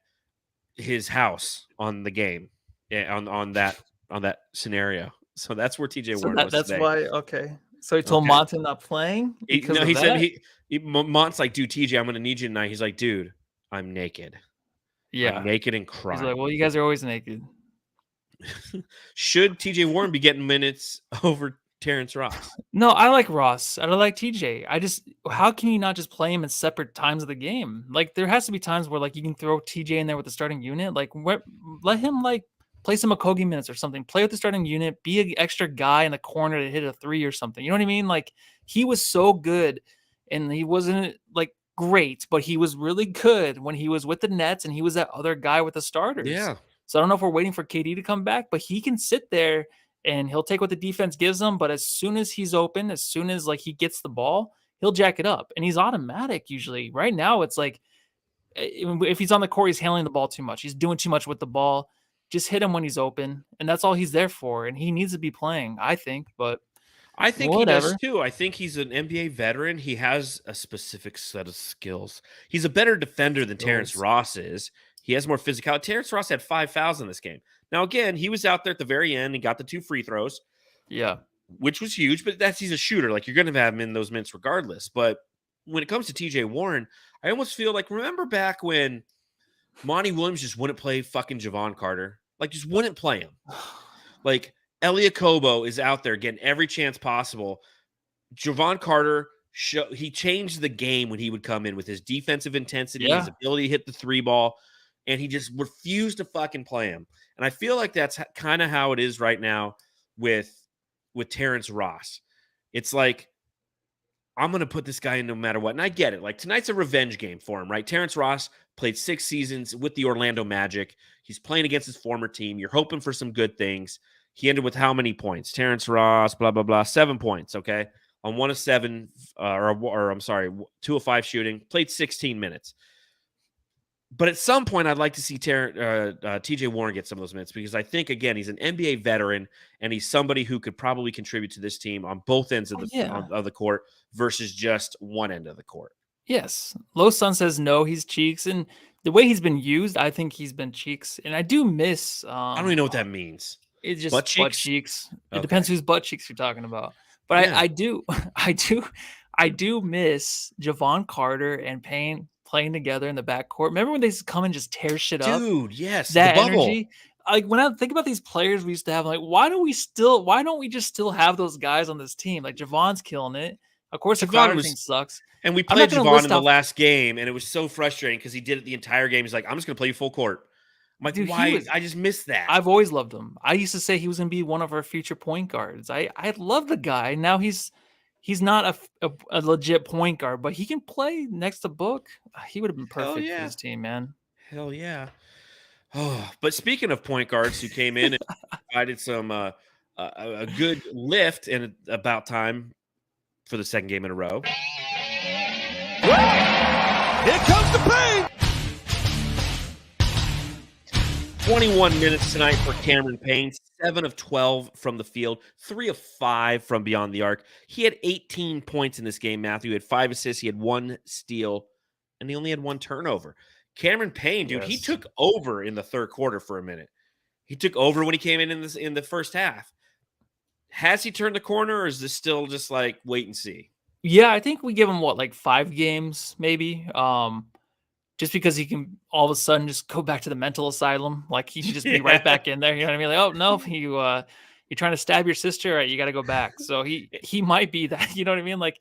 Speaker 1: his house on the game, on that on that scenario. So that's where TJ
Speaker 2: So
Speaker 1: Warren was
Speaker 2: that's
Speaker 1: today.
Speaker 2: why. Okay. So he told
Speaker 1: Okay.
Speaker 2: Monty not playing because of
Speaker 1: he said
Speaker 2: that?
Speaker 1: Mont's like, dude, TJ, I'm going to need you tonight. He's like, dude, I'm naked.
Speaker 2: Yeah.
Speaker 1: I'm naked and
Speaker 2: He's
Speaker 1: crying.
Speaker 2: like, well, you guys are always naked.
Speaker 1: Should TJ Warren be getting minutes over Terrence Ross?
Speaker 2: No, I like Ross. I don't like TJ. How can you not just play him at separate times of the game? Like, there has to be times where like you can throw TJ in there with the starting unit. Like, let him like play some Okogie minutes or something. Play with the starting unit. Be an extra guy in the corner to hit a 3 or something. You know what I mean? Like, he was so good, and he wasn't like great, but he was really good when he was with the Nets, and he was that other guy with the starters.
Speaker 1: Yeah.
Speaker 2: So I don't know if we're waiting for KD to come back, but he can sit there and he'll take what the defense gives him. But as soon as he's open, as soon as like he gets the ball, he'll jack it up, and he's automatic usually. Right now, it's like if he's on the court, he's handling the ball too much. He's doing too much with the ball. Just hit him when he's open, and that's all he's there for. And he needs to be playing, I think. But
Speaker 1: I think
Speaker 2: whatever.
Speaker 1: he does too. I think he's an NBA veteran. He has a specific set of skills. He's a better defender than Terrence Ross is. He has more physicality. Terrence Ross had 5 fouls in this game. Now, again, he was out there at the very end and got the 2 free throws.
Speaker 2: Yeah.
Speaker 1: Which was huge, but he's a shooter. Like, you're going to have him in those minutes regardless. But when it comes to TJ Warren, I almost feel like, remember back when Monty Williams just wouldn't play fucking Javon Carter? Like, just wouldn't play him. Like, Elia Kobo is out there getting every chance possible. Javon Carter, he changed the game when he would come in with his defensive intensity, his ability to hit the 3 ball, and he just refused to fucking play him. And I feel like that's kind of how it is right now with Terrence Ross. It's like, I'm going to put this guy in no matter what. And I get it. Like, tonight's a revenge game for him, right? Terrence Ross played 6 seasons with the Orlando Magic. He's playing against his former team. You're hoping for some good things. He ended with how many points? Terrence Ross, blah, blah, blah. 7 points, okay? On 1 of 7, or I'm sorry, 2 of 5 shooting. Played 16 minutes. But at some point, I'd like to see TJ Warren get some of those minutes because I think, again, he's an NBA veteran and he's somebody who could probably contribute to this team on both ends of the court versus just one end of the court.
Speaker 2: Yes. Low Sun says no, he's cheeks. And the way he's been used, I think he's been cheeks. And I do miss...
Speaker 1: I don't even know what that means.
Speaker 2: It's just
Speaker 1: butt
Speaker 2: cheeks. It depends whose butt cheeks you're talking about. But I do miss Javon Carter and Payne playing together in the backcourt. Remember when they come and just tear shit up?
Speaker 1: Dude, yes.
Speaker 2: That
Speaker 1: the bubble.
Speaker 2: energy. Like, when I think about these players we used to have, like, why don't we just still have those guys on this team? Like, Javon's killing it. Of course, the Crowder thing sucks.
Speaker 1: And we played Javon in the last game, and it was so frustrating because he did it the entire game. He's like, I'm just going to play you full court. I'm like, dude, why? I just missed that.
Speaker 2: I've always loved him. I used to say he was going to be one of our future point guards. I love the guy. Now he's not a legit point guard, but he can play next to Book. He would have been perfect for his team, man.
Speaker 1: Hell yeah. Oh, but speaking of point guards who came in and provided some a good lift, and about time for the second game in a row.
Speaker 4: Here comes the Payne.
Speaker 1: 21 minutes tonight for Cameron Payne. 7 of 12 from the field, 3 of 5 from beyond the arc. He had 18 points in this game, Matthew. He had 5 assists. He had 1 steal, and he only had 1 turnover. Cameron Payne, dude, he took over in the third quarter for a minute. He took over when he came in the first half. Has he turned the corner, or is this still just like wait and see?
Speaker 2: Yeah, I think we give him like 5 games, maybe. Just because he can all of a sudden just go back to the mental asylum, like he can just be right back in there. You know what I mean? Like, oh no, you're trying to stab your sister, right? You got to go back. So he might be that. You know what I mean? Like,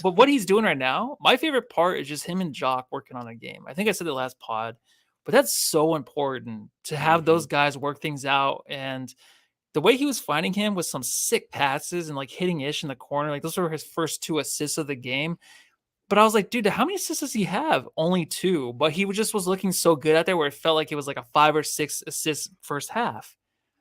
Speaker 2: but what he's doing right now, my favorite part is just him and Jock working on a game. I think I said the last pod, but that's so important to have those guys work things out. And the way he was finding him with some sick passes and like hitting Ish in the corner, like those were his first 2 assists of the game. But I was like, dude, how many assists does he have? Only 2. But he was looking so good out there where it felt like it was like a 5 or 6 assists first half.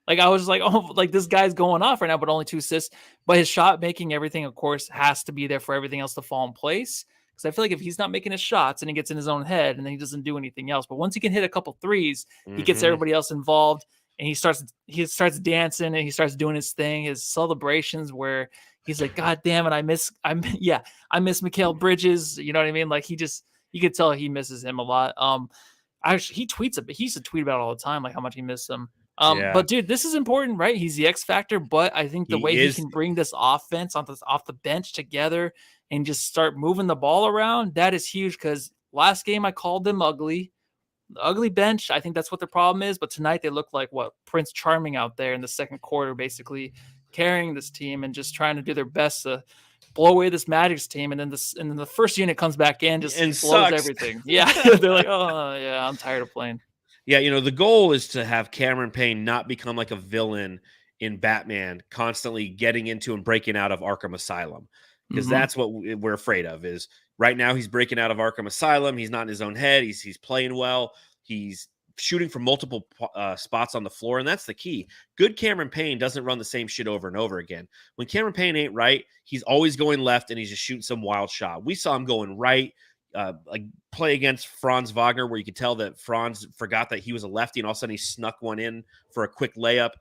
Speaker 2: Like, I was like, oh, like this guy's going off right now, but only 2 assists. But his shot making, everything, of course, has to be there for everything else to fall in place. Because I feel like if he's not making his shots and he gets in his own head and then he doesn't do anything else. But once he can hit a couple threes, he gets everybody else involved. And he starts dancing and he starts doing his thing, his celebrations where he's like, God damn it, I miss Mikal Bridges. You know what I mean? Like, you could tell he misses him a lot. He tweets he used to tweet about it all the time, like how much he missed him.
Speaker 1: Yeah.
Speaker 2: But dude, this is important, right? He's the X factor, but I think the
Speaker 1: He
Speaker 2: way he
Speaker 1: is.
Speaker 2: can bring this offense off the bench together and just start moving the ball around, that is huge. Because last game I called them ugly. The ugly bench, I think that's what the problem is. But tonight they look like what Prince Charming out there in the second quarter, basically carrying this team and just trying to do their best to blow away this Magic's team. And then the first unit comes back in, just
Speaker 1: And
Speaker 2: blows
Speaker 1: sucks.
Speaker 2: everything. Yeah, they're like, oh yeah, I'm tired of playing.
Speaker 1: Yeah, the goal is to have Cameron Payne not become like a villain in Batman, constantly getting into and breaking out of Arkham Asylum, because that's what we're afraid of. Is right now he's breaking out of Arkham Asylum. He's not in his own head. He's playing well. He's shooting from multiple spots on the floor, and that's the key. Good Cameron Payne doesn't run the same shit over and over again. When Cameron Payne ain't right, he's always going left, and he's just shooting some wild shot. We saw him going right. Like play against Franz Wagner, where you could tell that Franz forgot that he was a lefty, and all of a sudden he snuck one in for a quick layup,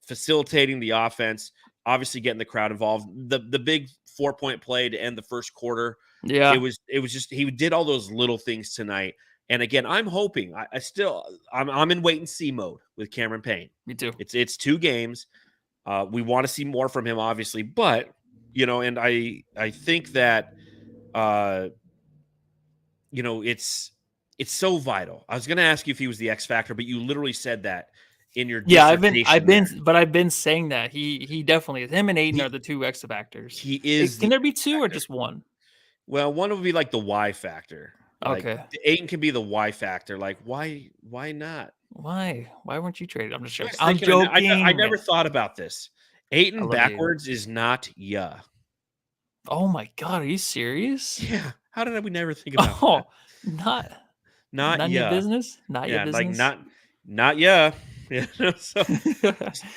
Speaker 1: facilitating the offense, obviously getting the crowd involved. The big 4-point play to end the first quarter.
Speaker 2: Yeah,
Speaker 1: It was just he did all those little things tonight. And again, I'm hoping I'm in wait and see mode with Cameron Payne.
Speaker 2: me too.
Speaker 1: It's 2 games. We want to see more from him, obviously, but and I think that it's so vital. I was going to ask you if he was the X factor, but you literally said that in your
Speaker 2: Yeah,
Speaker 1: dissertation there.
Speaker 2: I've been saying that he definitely is. Him and Aiden are the 2 X factors.
Speaker 1: He is.
Speaker 2: Can there be 2 or just 1?
Speaker 1: Well, one would be like the Y factor. Like,
Speaker 2: Okay.
Speaker 1: Aiden can be the Y factor. Like, why not?
Speaker 2: Why weren't you traded? I'm just joking.
Speaker 1: I
Speaker 2: I'm
Speaker 1: was thinking,
Speaker 2: joking.
Speaker 1: I never thought about this.
Speaker 2: I
Speaker 1: Aiden
Speaker 2: love
Speaker 1: backwards is not yeah.
Speaker 2: Oh my god, are you serious?
Speaker 1: Yeah. How did we never think about
Speaker 2: Oh,
Speaker 1: that?
Speaker 2: not
Speaker 1: Not
Speaker 2: your
Speaker 1: yeah.
Speaker 2: business. Not your
Speaker 1: Yeah,
Speaker 2: business.
Speaker 1: like not yeah. Yeah. So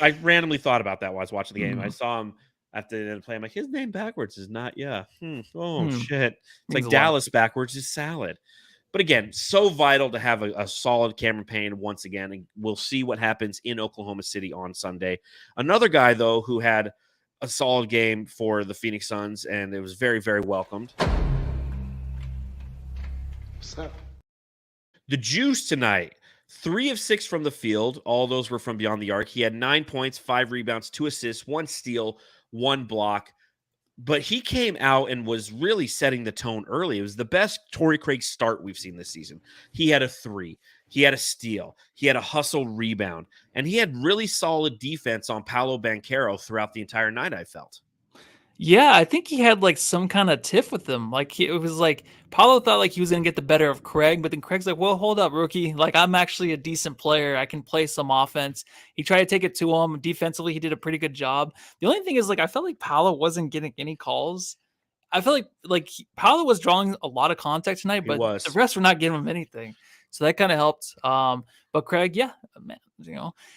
Speaker 1: I randomly thought about that while I was watching the game. I saw him at the end of the play. I'm like, his name backwards is not yeah. Oh shit. It's
Speaker 2: Means
Speaker 1: like
Speaker 2: a lot.
Speaker 1: Dallas backwards is salad. But again, so vital to have a solid Cameron Payne once again. And we'll see what happens in Oklahoma City on Sunday. Another guy, though, who had a solid game for the Phoenix Suns, and it was very, very welcomed.
Speaker 4: What's up?
Speaker 1: The Juice tonight, 3 of 6 from the field. All those were from beyond the arc. He had 9 points, 5 rebounds, 2 assists, 1 steal, 1 block. But he came out and was really setting the tone early. It was the best Torrey Craig start we've seen this season. He had a 3. He had a steal. He had a hustle rebound. And he had really solid defense on Paolo Banchero throughout the entire night, I felt.
Speaker 2: Yeah, I think he had like some kind of tiff with him. Like it was like Paulo thought like he was gonna get the better of Craig, but then Craig's like, "Well, hold up, rookie. Like I'm actually a decent player. I can play some offense." He tried to take it to him defensively. He did a pretty good job. The only thing is, like, I felt like Paulo wasn't getting any calls. I feel like Paulo was drawing a lot of contact tonight,
Speaker 1: He
Speaker 2: but
Speaker 1: was.
Speaker 2: the refs were not giving him anything. So that kind of helped. But Craig, yeah, man,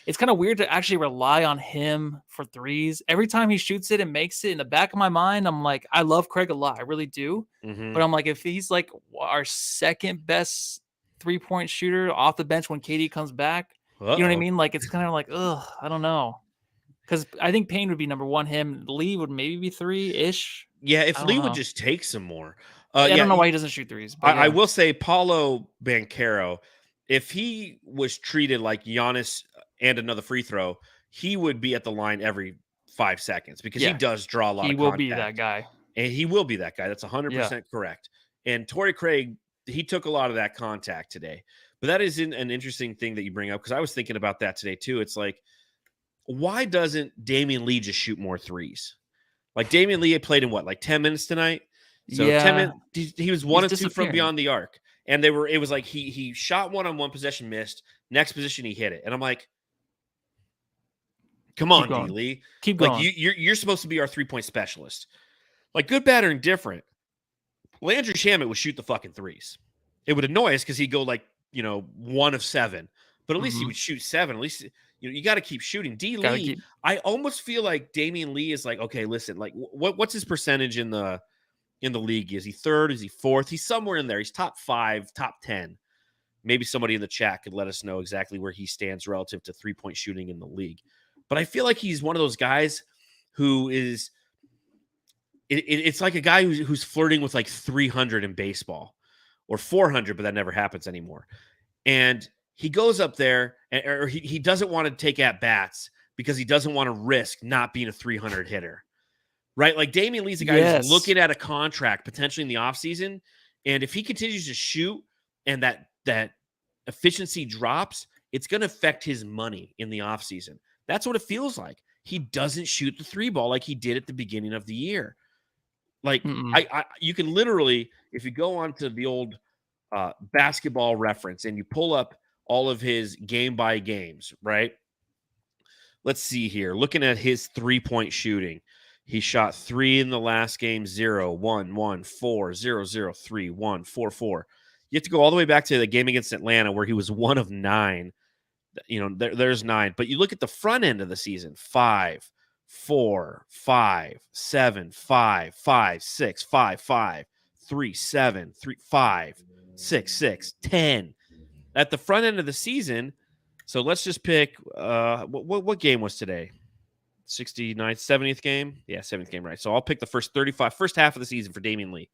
Speaker 2: it's kind of weird to actually rely on him for threes. Every time he shoots it and makes it, in the back of my mind, I'm like, I love Craig a lot. I really do. But I'm like, if he's like our second best 3-point shooter off the bench when KD comes back, you know what I mean? Like, it's kind of like, ugh, I don't know. Because I think Payne would be number 1. Him, Lee would maybe be 3-ish.
Speaker 1: Yeah, if
Speaker 2: I don't
Speaker 1: Lee would
Speaker 2: know.
Speaker 1: just take some more.
Speaker 2: I don't know why he doesn't shoot threes. But
Speaker 1: I will say Paolo Banchero, if he was treated like Giannis and another free throw, he would be at the line every 5 seconds because he does draw a lot of contact.
Speaker 2: He will be that guy.
Speaker 1: And he will be that guy. That's 100% correct. And Torrey Craig, he took a lot of that contact today. But that is an interesting thing that you bring up because I was thinking about that today too. It's like, why doesn't Damian Lee just shoot more threes? Like Damian Lee had played in like 10 minutes tonight? So 10 minutes, he was 1 of 2 from beyond the arc. And it was like he shot one on one possession, missed. Next position, he hit it. And I'm like, come on, D. Lee.
Speaker 2: Keep going.
Speaker 1: Like you're supposed to be our 3-point specialist. Like good, bad, or indifferent. Landry Shamet would shoot the fucking threes. It would annoy us because he'd go like, 1 of 7. But at least he would shoot 7. At least you got to keep shooting. D. Lee, I almost feel like Damian Lee is like, okay, listen, like what's his percentage in the league? Is he 3rd? Is he 4th? He's somewhere in there. He's top 5, top 10. Maybe somebody in the chat could let us know exactly where he stands relative to 3-point shooting in the league. But I feel like he's one of those guys who is it's like a guy who's flirting with like 300 in baseball or 400, but that never happens anymore. And he goes up there or he doesn't want to take at bats because he doesn't want to risk not being a 300 hitter, right? Like Damian Lee's a guy who's looking at a contract potentially in the offseason. And if he continues to shoot and that efficiency drops, it's going to affect his money in the offseason. That's what it feels like. He doesn't shoot the 3 ball like he did at the beginning of the year. Like you can literally, if you go onto the old basketball reference and you pull up all of his game by games, right? Let's see here. Looking at his 3-point shooting, he shot 3 in the last game, 0, 1, 1, 4, 0, 0, 3, 1, 4, 4. You have to go all the way back to the game against Atlanta where he was 1 of 9. There's 9. But you look at the front end of the season, 5, 4, 5, 7, 5, 5, 6, 5, 5, 3, 7, 3, 5, 6, 6, 10. At the front end of the season, so let's just pick what game was today? 69th, 70th game? Yeah, 7th game, right. So I'll pick the first half of the season for Damian Lee.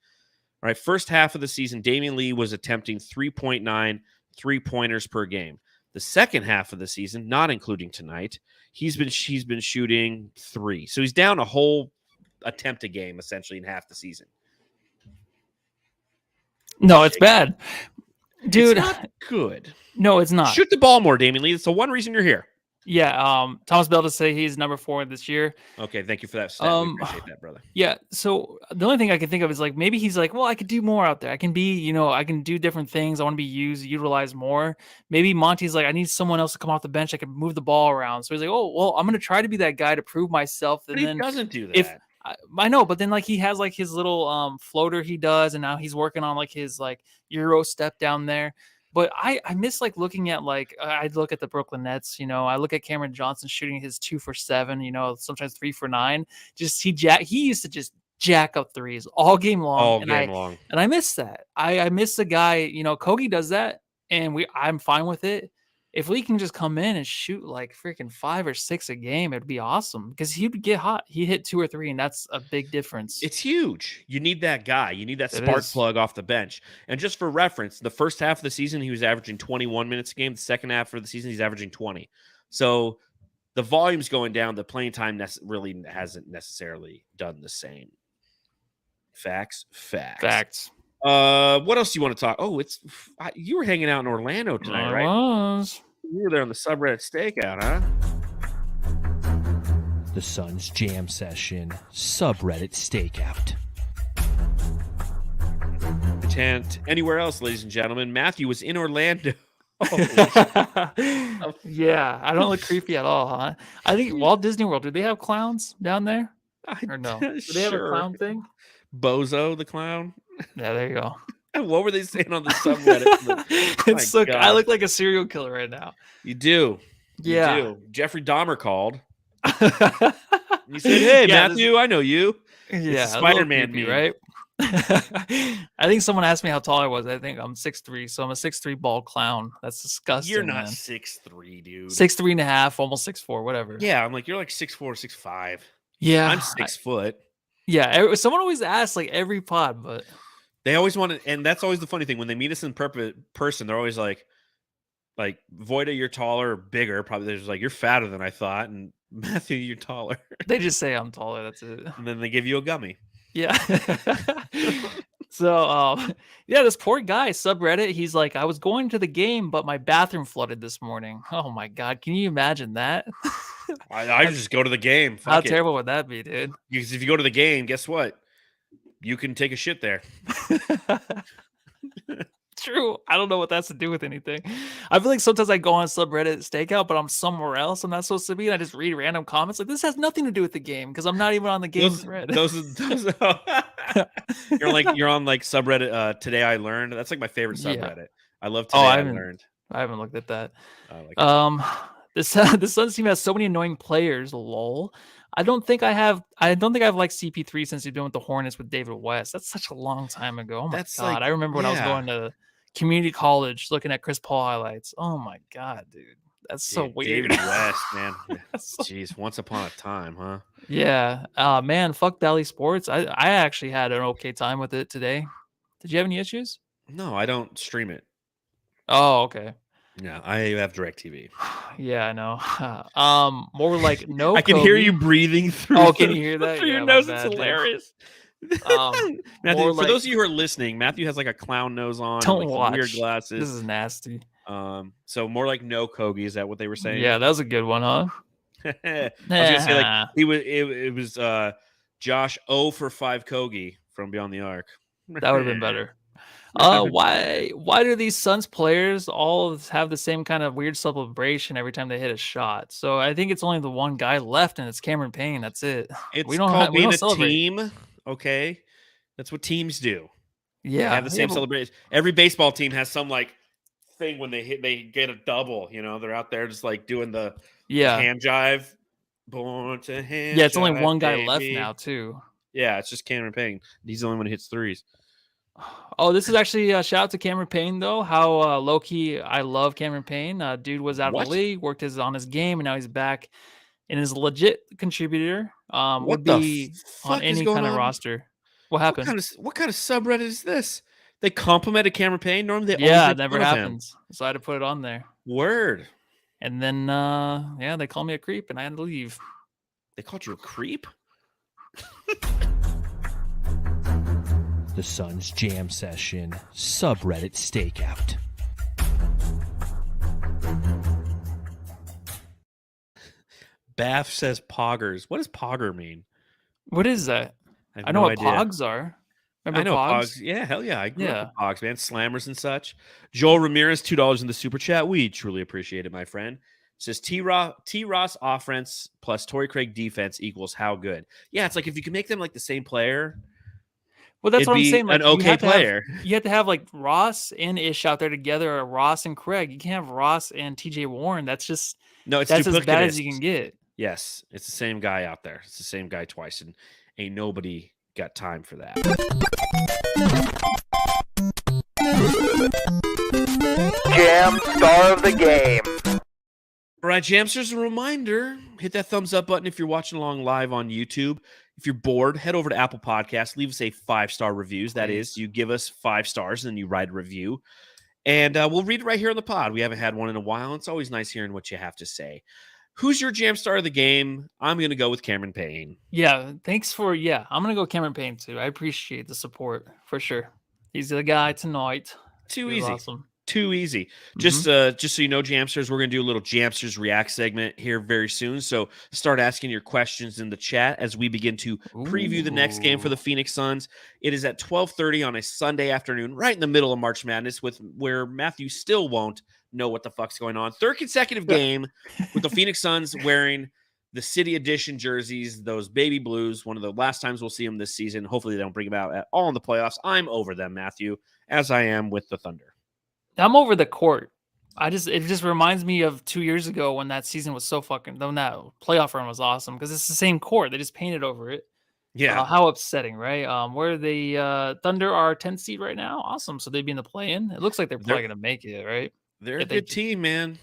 Speaker 1: All right, first half of the season, Damian Lee was attempting 3.9 3-pointers per game. The second half of the season, not including tonight, he's been shooting 3. So he's down a whole attempt a game essentially in half the season.
Speaker 2: No, it's bad. Dude,
Speaker 1: it's not good.
Speaker 2: No, it's not.
Speaker 1: Shoot the ball more, Damian Lee. That's the one reason you're here.
Speaker 2: Yeah, Thomas Bell to say he's number 4 this year.
Speaker 1: Okay, thank you for that stat. We appreciate that, brother.
Speaker 2: Yeah, so the only thing I can think of is like maybe he's like, well, I could do more out there. I can be, I can do different things. I want to be utilized more. Maybe Monty's like, I need someone else to come off the bench. I can move the ball around. So he's like, oh, well, I'm going to try to be that guy to prove myself. And
Speaker 1: but
Speaker 2: then
Speaker 1: he doesn't do that.
Speaker 2: I know, but then like he has like his little floater he does, and now he's working on like his like Euro step down there. But I miss like looking at like I look at the Brooklyn Nets, I look at Cameron Johnson shooting his 2 for 7, sometimes 3 for 9. Just he used to just jack up threes all game long. And I miss that. I miss the guy, Okogie does that, and I'm fine with it. If Lee can just come in and shoot like freaking 5 or 6 a game, it'd be awesome because he'd get hot. He hit 2 or 3, and that's a big difference.
Speaker 1: It's huge. You need that guy. You need that spark plug off the bench. And just for reference, the first half of the season, he was averaging 21 minutes a game. The second half of the season, he's averaging 20. So the volume's going down. The playing time really hasn't necessarily done the same. Facts. What else do you want to talk? Oh, you were hanging out in Orlando tonight, right?
Speaker 2: I was.
Speaker 1: You were there on the Subreddit stakeout, huh?
Speaker 5: The Suns Jam Session Subreddit stakeout.
Speaker 1: And anywhere else, ladies and gentlemen, Matthew was in Orlando.
Speaker 2: Yeah, I don't look creepy at all, huh? I think Walt Disney World, do they have clowns down there? Or no? Do they have a clown thing?
Speaker 1: Bozo the clown.
Speaker 2: Yeah, there you go.
Speaker 1: What were they saying on the subreddit?
Speaker 2: I look like a serial killer right now.
Speaker 1: You do.
Speaker 2: Yeah.
Speaker 1: You do. Jeffrey Dahmer called. He said, hey, Matthew, I know you.
Speaker 2: Yeah.
Speaker 1: Spider-Man meme,
Speaker 2: right? I think someone asked me how tall I was. I think I'm 6'3", so I'm a 6'3" bald clown. That's disgusting.
Speaker 1: You're not
Speaker 2: man.
Speaker 1: 6'3", dude.
Speaker 2: 6'3.5", almost 6'4", whatever.
Speaker 1: Yeah, I'm like, you're like 6'4", 6'5".
Speaker 2: Yeah.
Speaker 1: I'm 6 foot.
Speaker 2: Yeah, someone always asks like every pod, but
Speaker 1: they always want to, and that's always the funny thing when they meet us in person. They're always like Voida, you're taller or bigger. Probably they're just like, you're fatter than I thought, and Matthew, you're taller.
Speaker 2: They just say I'm taller. That's it.
Speaker 1: And then they give you a gummy.
Speaker 2: Yeah. So, this poor guy, subreddit, he's like, I was going to the game, but my bathroom flooded this morning. Oh my God. Can you imagine that?
Speaker 1: I just go to the game.
Speaker 2: How terrible would that be, dude?
Speaker 1: Because if you go to the game, guess what? You can take a shit there.
Speaker 2: True. I don't know what that's to do with anything. I feel like sometimes I go on subreddit stakeout, but I'm somewhere else I'm not supposed to be, and I just read random comments. Like, this has nothing to do with the game because I'm not even on the game thread.
Speaker 1: You're on like subreddit. Today I learned. That's like my favorite subreddit. Yeah. I love Today I Learned.
Speaker 2: I haven't looked at that. The Suns team has so many annoying players. Lol. I don't think I've liked CP3 since he's been with the Hornets with David West. That's such a long time ago. Oh my God. I remember when I was going to community college looking at Chris Paul highlights. Oh my God, dude. That's so weird.
Speaker 1: David West, man. Jeez, once upon a time, huh?
Speaker 2: Yeah. Man, fuck Dally Sports. I actually had an okay time with it today. Did you have any issues?
Speaker 1: No, I don't stream it.
Speaker 2: Oh, okay.
Speaker 1: Yeah, I have DirecTV.
Speaker 2: Yeah, I know. More like no.
Speaker 1: I can hear you
Speaker 2: Kobe.
Speaker 1: breathing through.
Speaker 2: Oh, can you hear that?
Speaker 1: Through your
Speaker 2: Yeah, my
Speaker 1: nose. It's
Speaker 2: bad, dude.
Speaker 1: hilarious.
Speaker 2: More
Speaker 1: Matthew, for
Speaker 2: like
Speaker 1: those of you who are listening, Matthew has like a clown nose on and
Speaker 2: don't
Speaker 1: like some
Speaker 2: watch.
Speaker 1: weird glasses.
Speaker 2: This is nasty.
Speaker 1: So more like no Kogi. Is that what they were saying?
Speaker 2: Yeah, that was a good one, huh?
Speaker 1: I was gonna say like it was Josh 0 for 5 Kogi from Beyond the Arc.
Speaker 2: That would have been better. Why do these Suns players all have the same kind of weird celebration every time they hit a shot? So I think it's only the one guy left, and it's Cameron Payne. That's it.
Speaker 1: It's
Speaker 2: we don't
Speaker 1: called
Speaker 2: we
Speaker 1: being
Speaker 2: don't
Speaker 1: a
Speaker 2: celebrate.
Speaker 1: team. Okay, that's what teams do.
Speaker 2: Yeah,
Speaker 1: They have the same
Speaker 2: but-
Speaker 1: celebration. Every baseball team has some like thing when they get a double. You know, they're out there just like doing the hand jive. Born to hand.
Speaker 2: Yeah, it's only
Speaker 1: jive,
Speaker 2: one guy
Speaker 1: baby.
Speaker 2: left now too.
Speaker 1: Yeah, it's just Cameron Payne. He's the only one who hits threes.
Speaker 2: Oh, this is actually a shout out to Cameron Payne though. How low key I love Cameron Payne. Dude was out of the league, worked on his game, and now he's back and is a legit contributor. Would be on any kind of roster. What happened?
Speaker 1: What kind of subreddit is this? They complimented Cameron Payne. Normally, they
Speaker 2: it never happens. So I had to put it on there.
Speaker 1: Word.
Speaker 2: And then, they called me a creep, and I had to leave.
Speaker 1: They called you a creep?
Speaker 5: The Suns Jam Session subreddit stakeout.
Speaker 1: Bath says poggers. What does pogger mean?
Speaker 2: What is that?
Speaker 1: I
Speaker 2: know
Speaker 1: no
Speaker 2: what
Speaker 1: idea.
Speaker 2: Pogs are. Remember
Speaker 1: I know
Speaker 2: Pogs?
Speaker 1: Yeah, hell yeah. I grew up with Pogs, man. Slammers and such. Joel Ramirez, $2 in the super chat. We truly appreciate it, my friend. Says T-Ross offense plus Torrey Craig defense equals how good? Yeah, it's like if you can make them like the same player.
Speaker 2: Well, that's what I'm saying. Like,
Speaker 1: an okay player.
Speaker 2: You have to have like Ross and Ish out there together, or Ross and Craig. You can't have Ross and TJ Warren. That's just
Speaker 1: that's
Speaker 2: as bad as you can get.
Speaker 1: Yes, it's the same guy out there. It's the same guy twice, and ain't nobody got time for that.
Speaker 6: Jam star of the game.
Speaker 1: All right, Jamsters, a reminder, hit that thumbs up button if you're watching along live on YouTube. If you're bored, head over to Apple Podcasts, leave us a 5-star reviews. That is, you give us 5 stars and then you write a review. And we'll read it right here on the pod. We haven't had one in a while. It's always nice hearing what you have to say. Who's your jam star of the game? I'm going to go with Cameron Payne.
Speaker 2: Yeah, thanks for, I'm going to go Cameron Payne too. I appreciate the support for sure. He's the guy tonight.
Speaker 1: Too easy.
Speaker 2: Awesome.
Speaker 1: Too easy. Just so you know, Jamsters, we're going to do a little Jamsters React segment here very soon. So start asking your questions in the chat as we begin to preview the next game for the Phoenix Suns. It is at 12:30 on a Sunday afternoon, right in the middle of March Madness, where Matthew still won't know what the fuck's going on. Third consecutive game with the Phoenix Suns wearing the City Edition jerseys, those baby blues. One of the last times we'll see them this season. Hopefully they don't bring them out at all in the playoffs. I'm over them, Matthew, as I am with the Thunder.
Speaker 2: I'm over the court. It just reminds me of 2 years ago when that season was so fucking, when that playoff run was awesome because it's the same court. They just painted over it.
Speaker 1: Yeah.
Speaker 2: How upsetting, right? Where the Thunder are 10th seed right now. Awesome. So they'd be in the play-in. It looks like they're probably going to make it, right?
Speaker 1: They're a good team, man.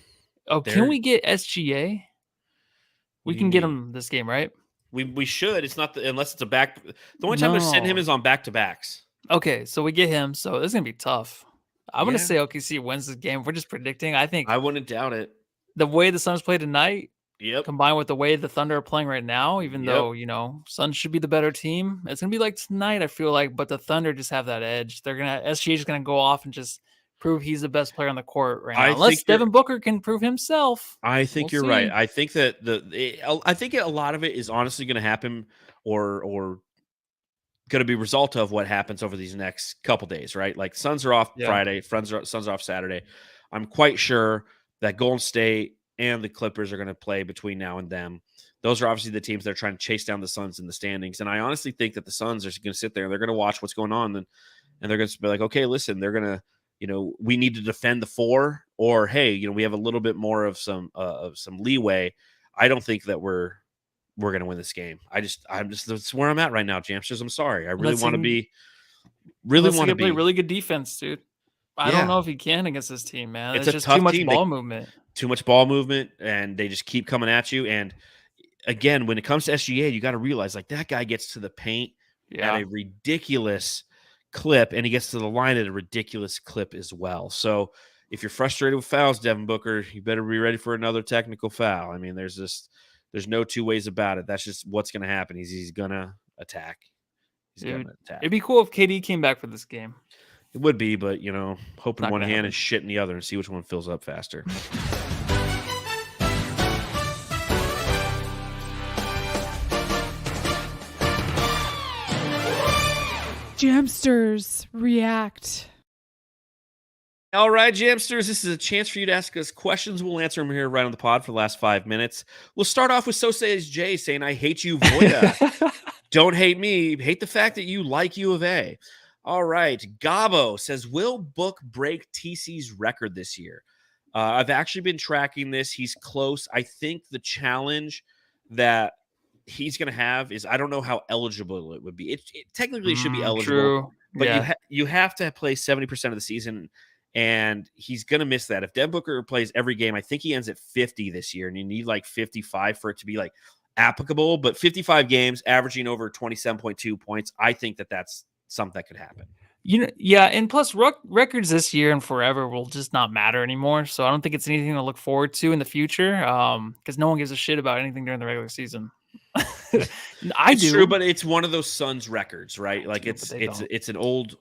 Speaker 2: Oh, can we get SGA? We can get them this game, right?
Speaker 1: We should. It's not unless it's a back. The only time they're sitting him is on back-to-backs.
Speaker 2: Okay, so we get him. So it's going to be tough. I'm going to say OKC wins this game. We're just predicting. I think
Speaker 1: I wouldn't doubt it.
Speaker 2: The way the Suns play tonight,
Speaker 1: combined
Speaker 2: with the way the Thunder are playing right now, even though, Suns should be the better team, it's going to be like tonight, I feel like, but the Thunder just have that edge. SGA is going to go off and just prove he's the best player on the court right now. Unless Devin Booker can prove himself.
Speaker 1: I think you're right. I think that a lot of it is honestly going to happen or going to be a result of what happens over these next couple days, right? Like Suns are off Friday, Suns are off Saturday. I'm quite sure that Golden State and the Clippers are going to play between now and then. Those are obviously the teams that are trying to chase down the Suns in the standings. And I honestly think that the Suns are going to sit there and they're going to watch what's going on and they're going to be like, okay, listen, they're going to, we need to defend the 4, or hey, we have a little bit more of some leeway. I don't think that we're going to win this game. I'm just that's where I'm at right now, Jamsters. I'm sorry. I really want to be
Speaker 2: play really good defense, dude. I don't know if he can against this team, man. It's just too much ball movement.
Speaker 1: Too much ball movement, and they just keep coming at you. And again, when it comes to SGA, you got to realize like that guy gets to the paint at a ridiculous clip, and he gets to the line at a ridiculous clip as well. So if you're frustrated with fouls, Devin Booker, you better be ready for another technical foul. I mean, there's no two ways about it. That's just what's going to happen. He's going to attack. He's going to attack.
Speaker 2: It'd be cool if KD came back for this game.
Speaker 1: It would be, but, hope in
Speaker 2: Not
Speaker 1: one
Speaker 2: gonna
Speaker 1: hand
Speaker 2: happen.
Speaker 1: and shit in the other and see which one fills up faster.
Speaker 7: Jamsters, react.
Speaker 1: All right, Jamsters, this is a chance for you to ask us questions. We'll answer them here right on the pod for the last 5 minutes. We'll start off with So Says Jay saying, I hate you, Voida. Don't hate me. Hate the fact that you like U of A. All right. Gabo says, will Book break TC's record this year? I've actually been tracking this. He's close. I think the challenge that he's going to have is I don't know how eligible it would be. It technically should be eligible.
Speaker 2: True.
Speaker 1: But
Speaker 2: Yeah.
Speaker 1: you have to play 70% of the season, and he's going to miss that. If Devin Booker plays every game, I think he ends at 50 this year, and you need like 55 for it to be like applicable. But 55 games, averaging over 27.2 points, I think that's something that could happen.
Speaker 2: Yeah, and plus records this year and forever will just not matter anymore. So I don't think it's anything to look forward to in the future. Because no one gives a shit about anything during the regular season. I
Speaker 1: It's
Speaker 2: do.
Speaker 1: true, but it's one of those Suns records, right? Like
Speaker 2: True, but they don't.
Speaker 1: it's an old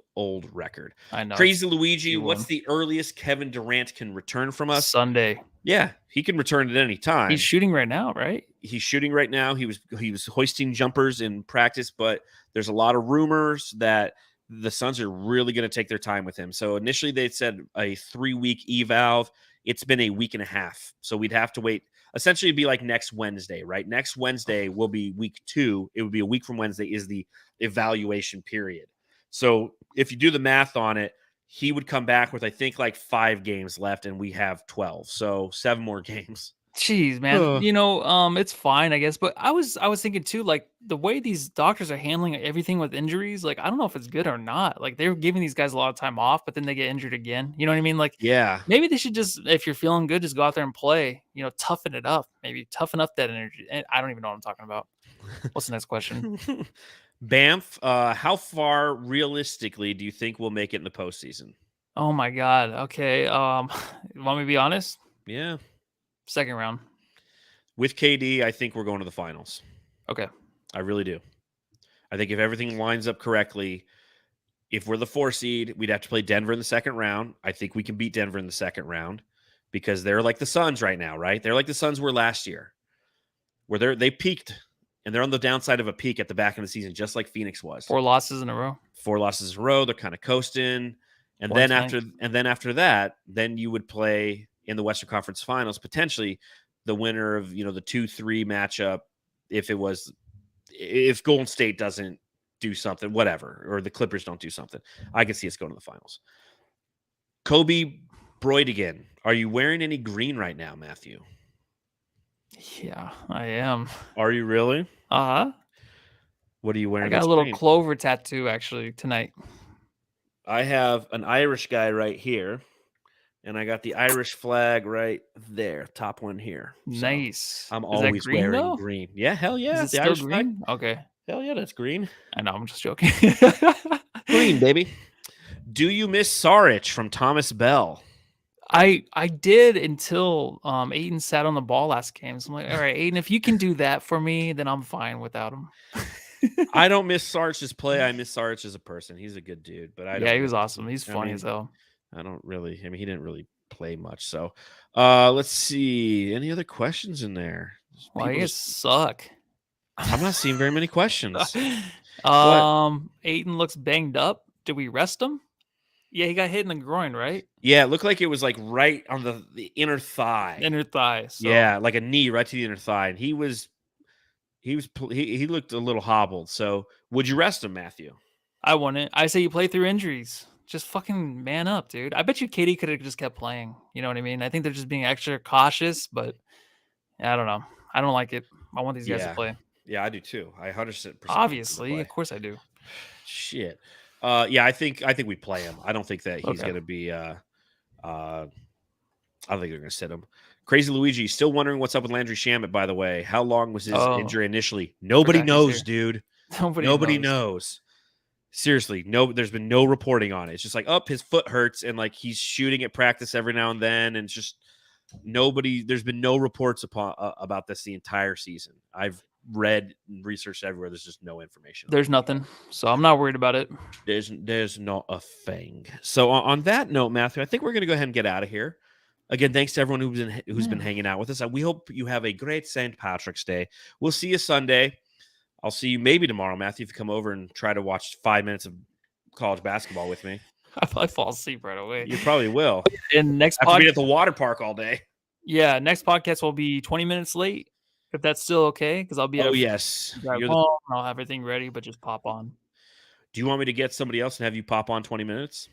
Speaker 1: record.
Speaker 2: I know.
Speaker 1: Crazy Luigi,
Speaker 2: Q1.
Speaker 1: what's the earliest Kevin Durant can return from us?
Speaker 2: Sunday.
Speaker 1: Yeah, he can return at any time.
Speaker 2: He's shooting right now, right?
Speaker 1: He's shooting right now. He was hoisting jumpers in practice, but there's a lot of rumors that the Suns are really going to take their time with him. So initially they said a 3-week eval. It's been a week and a half. So we'd have to wait. Essentially it'd be like next Wednesday, right? Next Wednesday will be week 2. It would be a week from Wednesday is the evaluation period. So if you do the math on it, he would come back with, I think, like 5 games left, and we have 12. So 7 more games.
Speaker 2: Jeez, man. It's fine, I guess. But I was thinking too, like the way these doctors are handling everything with injuries, like I don't know if it's good or not. Like they're giving these guys a lot of time off, but then they get injured again. You know what I mean? Like,
Speaker 1: Yeah.
Speaker 2: maybe they should just, if you're feeling good, just go out there and play. Toughen it up. Maybe toughen up that energy. And I don't even know what I'm talking about. What's the next question?
Speaker 1: Banff, how far realistically do you think we'll make it in the postseason?
Speaker 2: Oh my God. Okay. Want me to be honest?
Speaker 1: Yeah.
Speaker 2: Second round.
Speaker 1: With KD, I think we're going to the finals.
Speaker 2: Okay.
Speaker 1: I really do. I think if everything lines up correctly, if we're the 4 seed, we'd have to play Denver in the second round. I think we can beat Denver in the second round because they're like the Suns right now, right? They're like the Suns were last year, where they peaked and they're on the downside of a peak at the back of the season, just like Phoenix was.
Speaker 2: 4 losses in a row.
Speaker 1: 4 losses in a row. They're kind of coasting. And
Speaker 2: One
Speaker 1: then
Speaker 2: tank.
Speaker 1: after that, then you would play in the Western Conference Finals, potentially the winner of, the 2-3 matchup. If Golden State doesn't do something, whatever, or the Clippers don't do something, I can see us going to the finals. Kobe Broidigan, are you wearing any green right now, Matthew?
Speaker 2: Yeah, I am.
Speaker 1: Are you really?
Speaker 2: Uh-huh.
Speaker 1: What are you wearing?
Speaker 2: I got
Speaker 1: that's
Speaker 2: a little
Speaker 1: green?
Speaker 2: clover tattoo actually tonight.
Speaker 1: I have an Irish guy right here, and I got the Irish flag right there, top one here. So
Speaker 2: Nice.
Speaker 1: I'm
Speaker 2: Is that
Speaker 1: always
Speaker 2: green,
Speaker 1: wearing
Speaker 2: though?
Speaker 1: green. Yeah, hell yeah.
Speaker 2: Is it
Speaker 1: the
Speaker 2: still
Speaker 1: Irish
Speaker 2: green?
Speaker 1: flag.
Speaker 2: Okay.
Speaker 1: Hell yeah, that's green.
Speaker 2: I know, I'm just joking.
Speaker 1: Green, baby. Do you miss Saric from Thomas Bell?
Speaker 2: I did until Aiden sat on the ball last game. So I'm like, all right, Aiden, if you can do that for me, then I'm fine without him.
Speaker 1: I don't miss Saric's play. I miss Saric as a person. He's a good dude, but
Speaker 2: Yeah, he was awesome. He's funny as hell.
Speaker 1: I don't really. I mean, he didn't really play much. So, let's see. Any other questions in there?
Speaker 2: Well, you
Speaker 1: People
Speaker 2: guys
Speaker 1: just-
Speaker 2: suck.
Speaker 1: I'm not seeing very many questions.
Speaker 2: Aiden looks banged up. Did we rest him? Yeah, he got hit in the groin, right?
Speaker 1: Yeah, it looked like it was like right on the inner thigh.
Speaker 2: Inner thigh. So.
Speaker 1: Yeah, like a knee right to the inner thigh, and he looked a little hobbled. So, would you rest him, Matthew?
Speaker 2: I wouldn't. I say you play through injuries. Just fucking man up, dude. I bet you Katie could have just kept playing. You know what I mean? I think they're just being extra cautious, but I don't know. I don't like it. I want these guys to play.
Speaker 1: Yeah, I do too. I 100%.
Speaker 2: Obviously, of course I do.
Speaker 1: Shit. Yeah, I think we play him. I don't think that he's going to be. I don't think they're going to sit him. Crazy Luigi still wondering what's up with Landry Shamet. By the way, how long was his injury initially? Nobody knows, dude.
Speaker 2: Nobody
Speaker 1: knows. Seriously, there's been no reporting on it. It's just like, oh, his foot hurts, and like he's shooting at practice every now and then, and it's just there's been no reports about this the entire season. I've read and researched everywhere. There's just no information.
Speaker 2: There's nothing. So I'm not worried about it.
Speaker 1: There's not a thing. So on that note, Matthew, I think we're going to go ahead and get out of here. Again, thanks to everyone who's been hanging out with us. We hope you have a great St. Patrick's Day. We'll see you Sunday. I'll see you maybe tomorrow, Matthew, if you come over and try to watch 5 minutes of college basketball with me.
Speaker 2: I probably fall asleep right away.
Speaker 1: You probably will.
Speaker 2: And next
Speaker 1: After being
Speaker 2: podcast,
Speaker 1: at the water park all day.
Speaker 2: yeah, next podcast will be 20 minutes late, if that's still okay, because I'll be at
Speaker 1: Yes.
Speaker 2: drive home, and I'll have everything ready, but just pop on.
Speaker 1: Do you want me to get somebody else and have you pop on 20 minutes?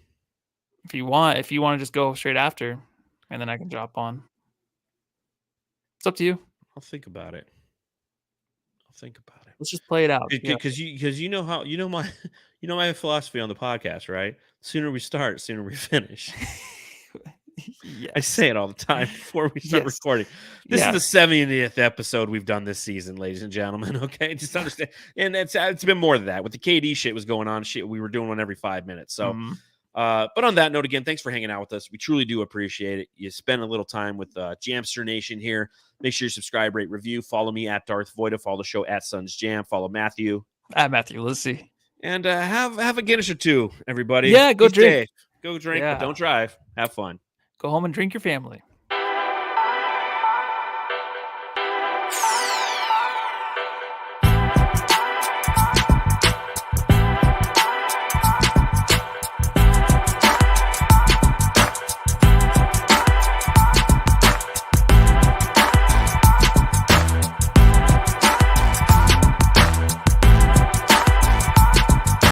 Speaker 2: If you want to just go straight after, and then I can drop on. It's up to you.
Speaker 1: I'll think about it.
Speaker 2: Let's just play it out.
Speaker 1: Because you know my philosophy on the podcast, right? Sooner we start, sooner we finish.
Speaker 2: Yes.
Speaker 1: I say it all the time before we start recording. This is the 70th episode we've done this season, ladies and gentlemen. Okay, just understand. And it's been more than that. With the KD shit was going on, we were doing one every 5 minutes. So, but on that note, again, thanks for hanging out with us. We truly do appreciate it. You spend a little time with Jamster Nation here. Make sure you subscribe, rate, review. Follow me at Darth Voida. Follow the show at Suns Jam. Follow Matthew.
Speaker 2: At Matthew. Let's see.
Speaker 1: And have a Guinness or two, everybody.
Speaker 2: Yeah, go
Speaker 1: Be
Speaker 2: drink.
Speaker 1: safe. Go drink, but don't drive. Have fun.
Speaker 2: Go home and drink your family.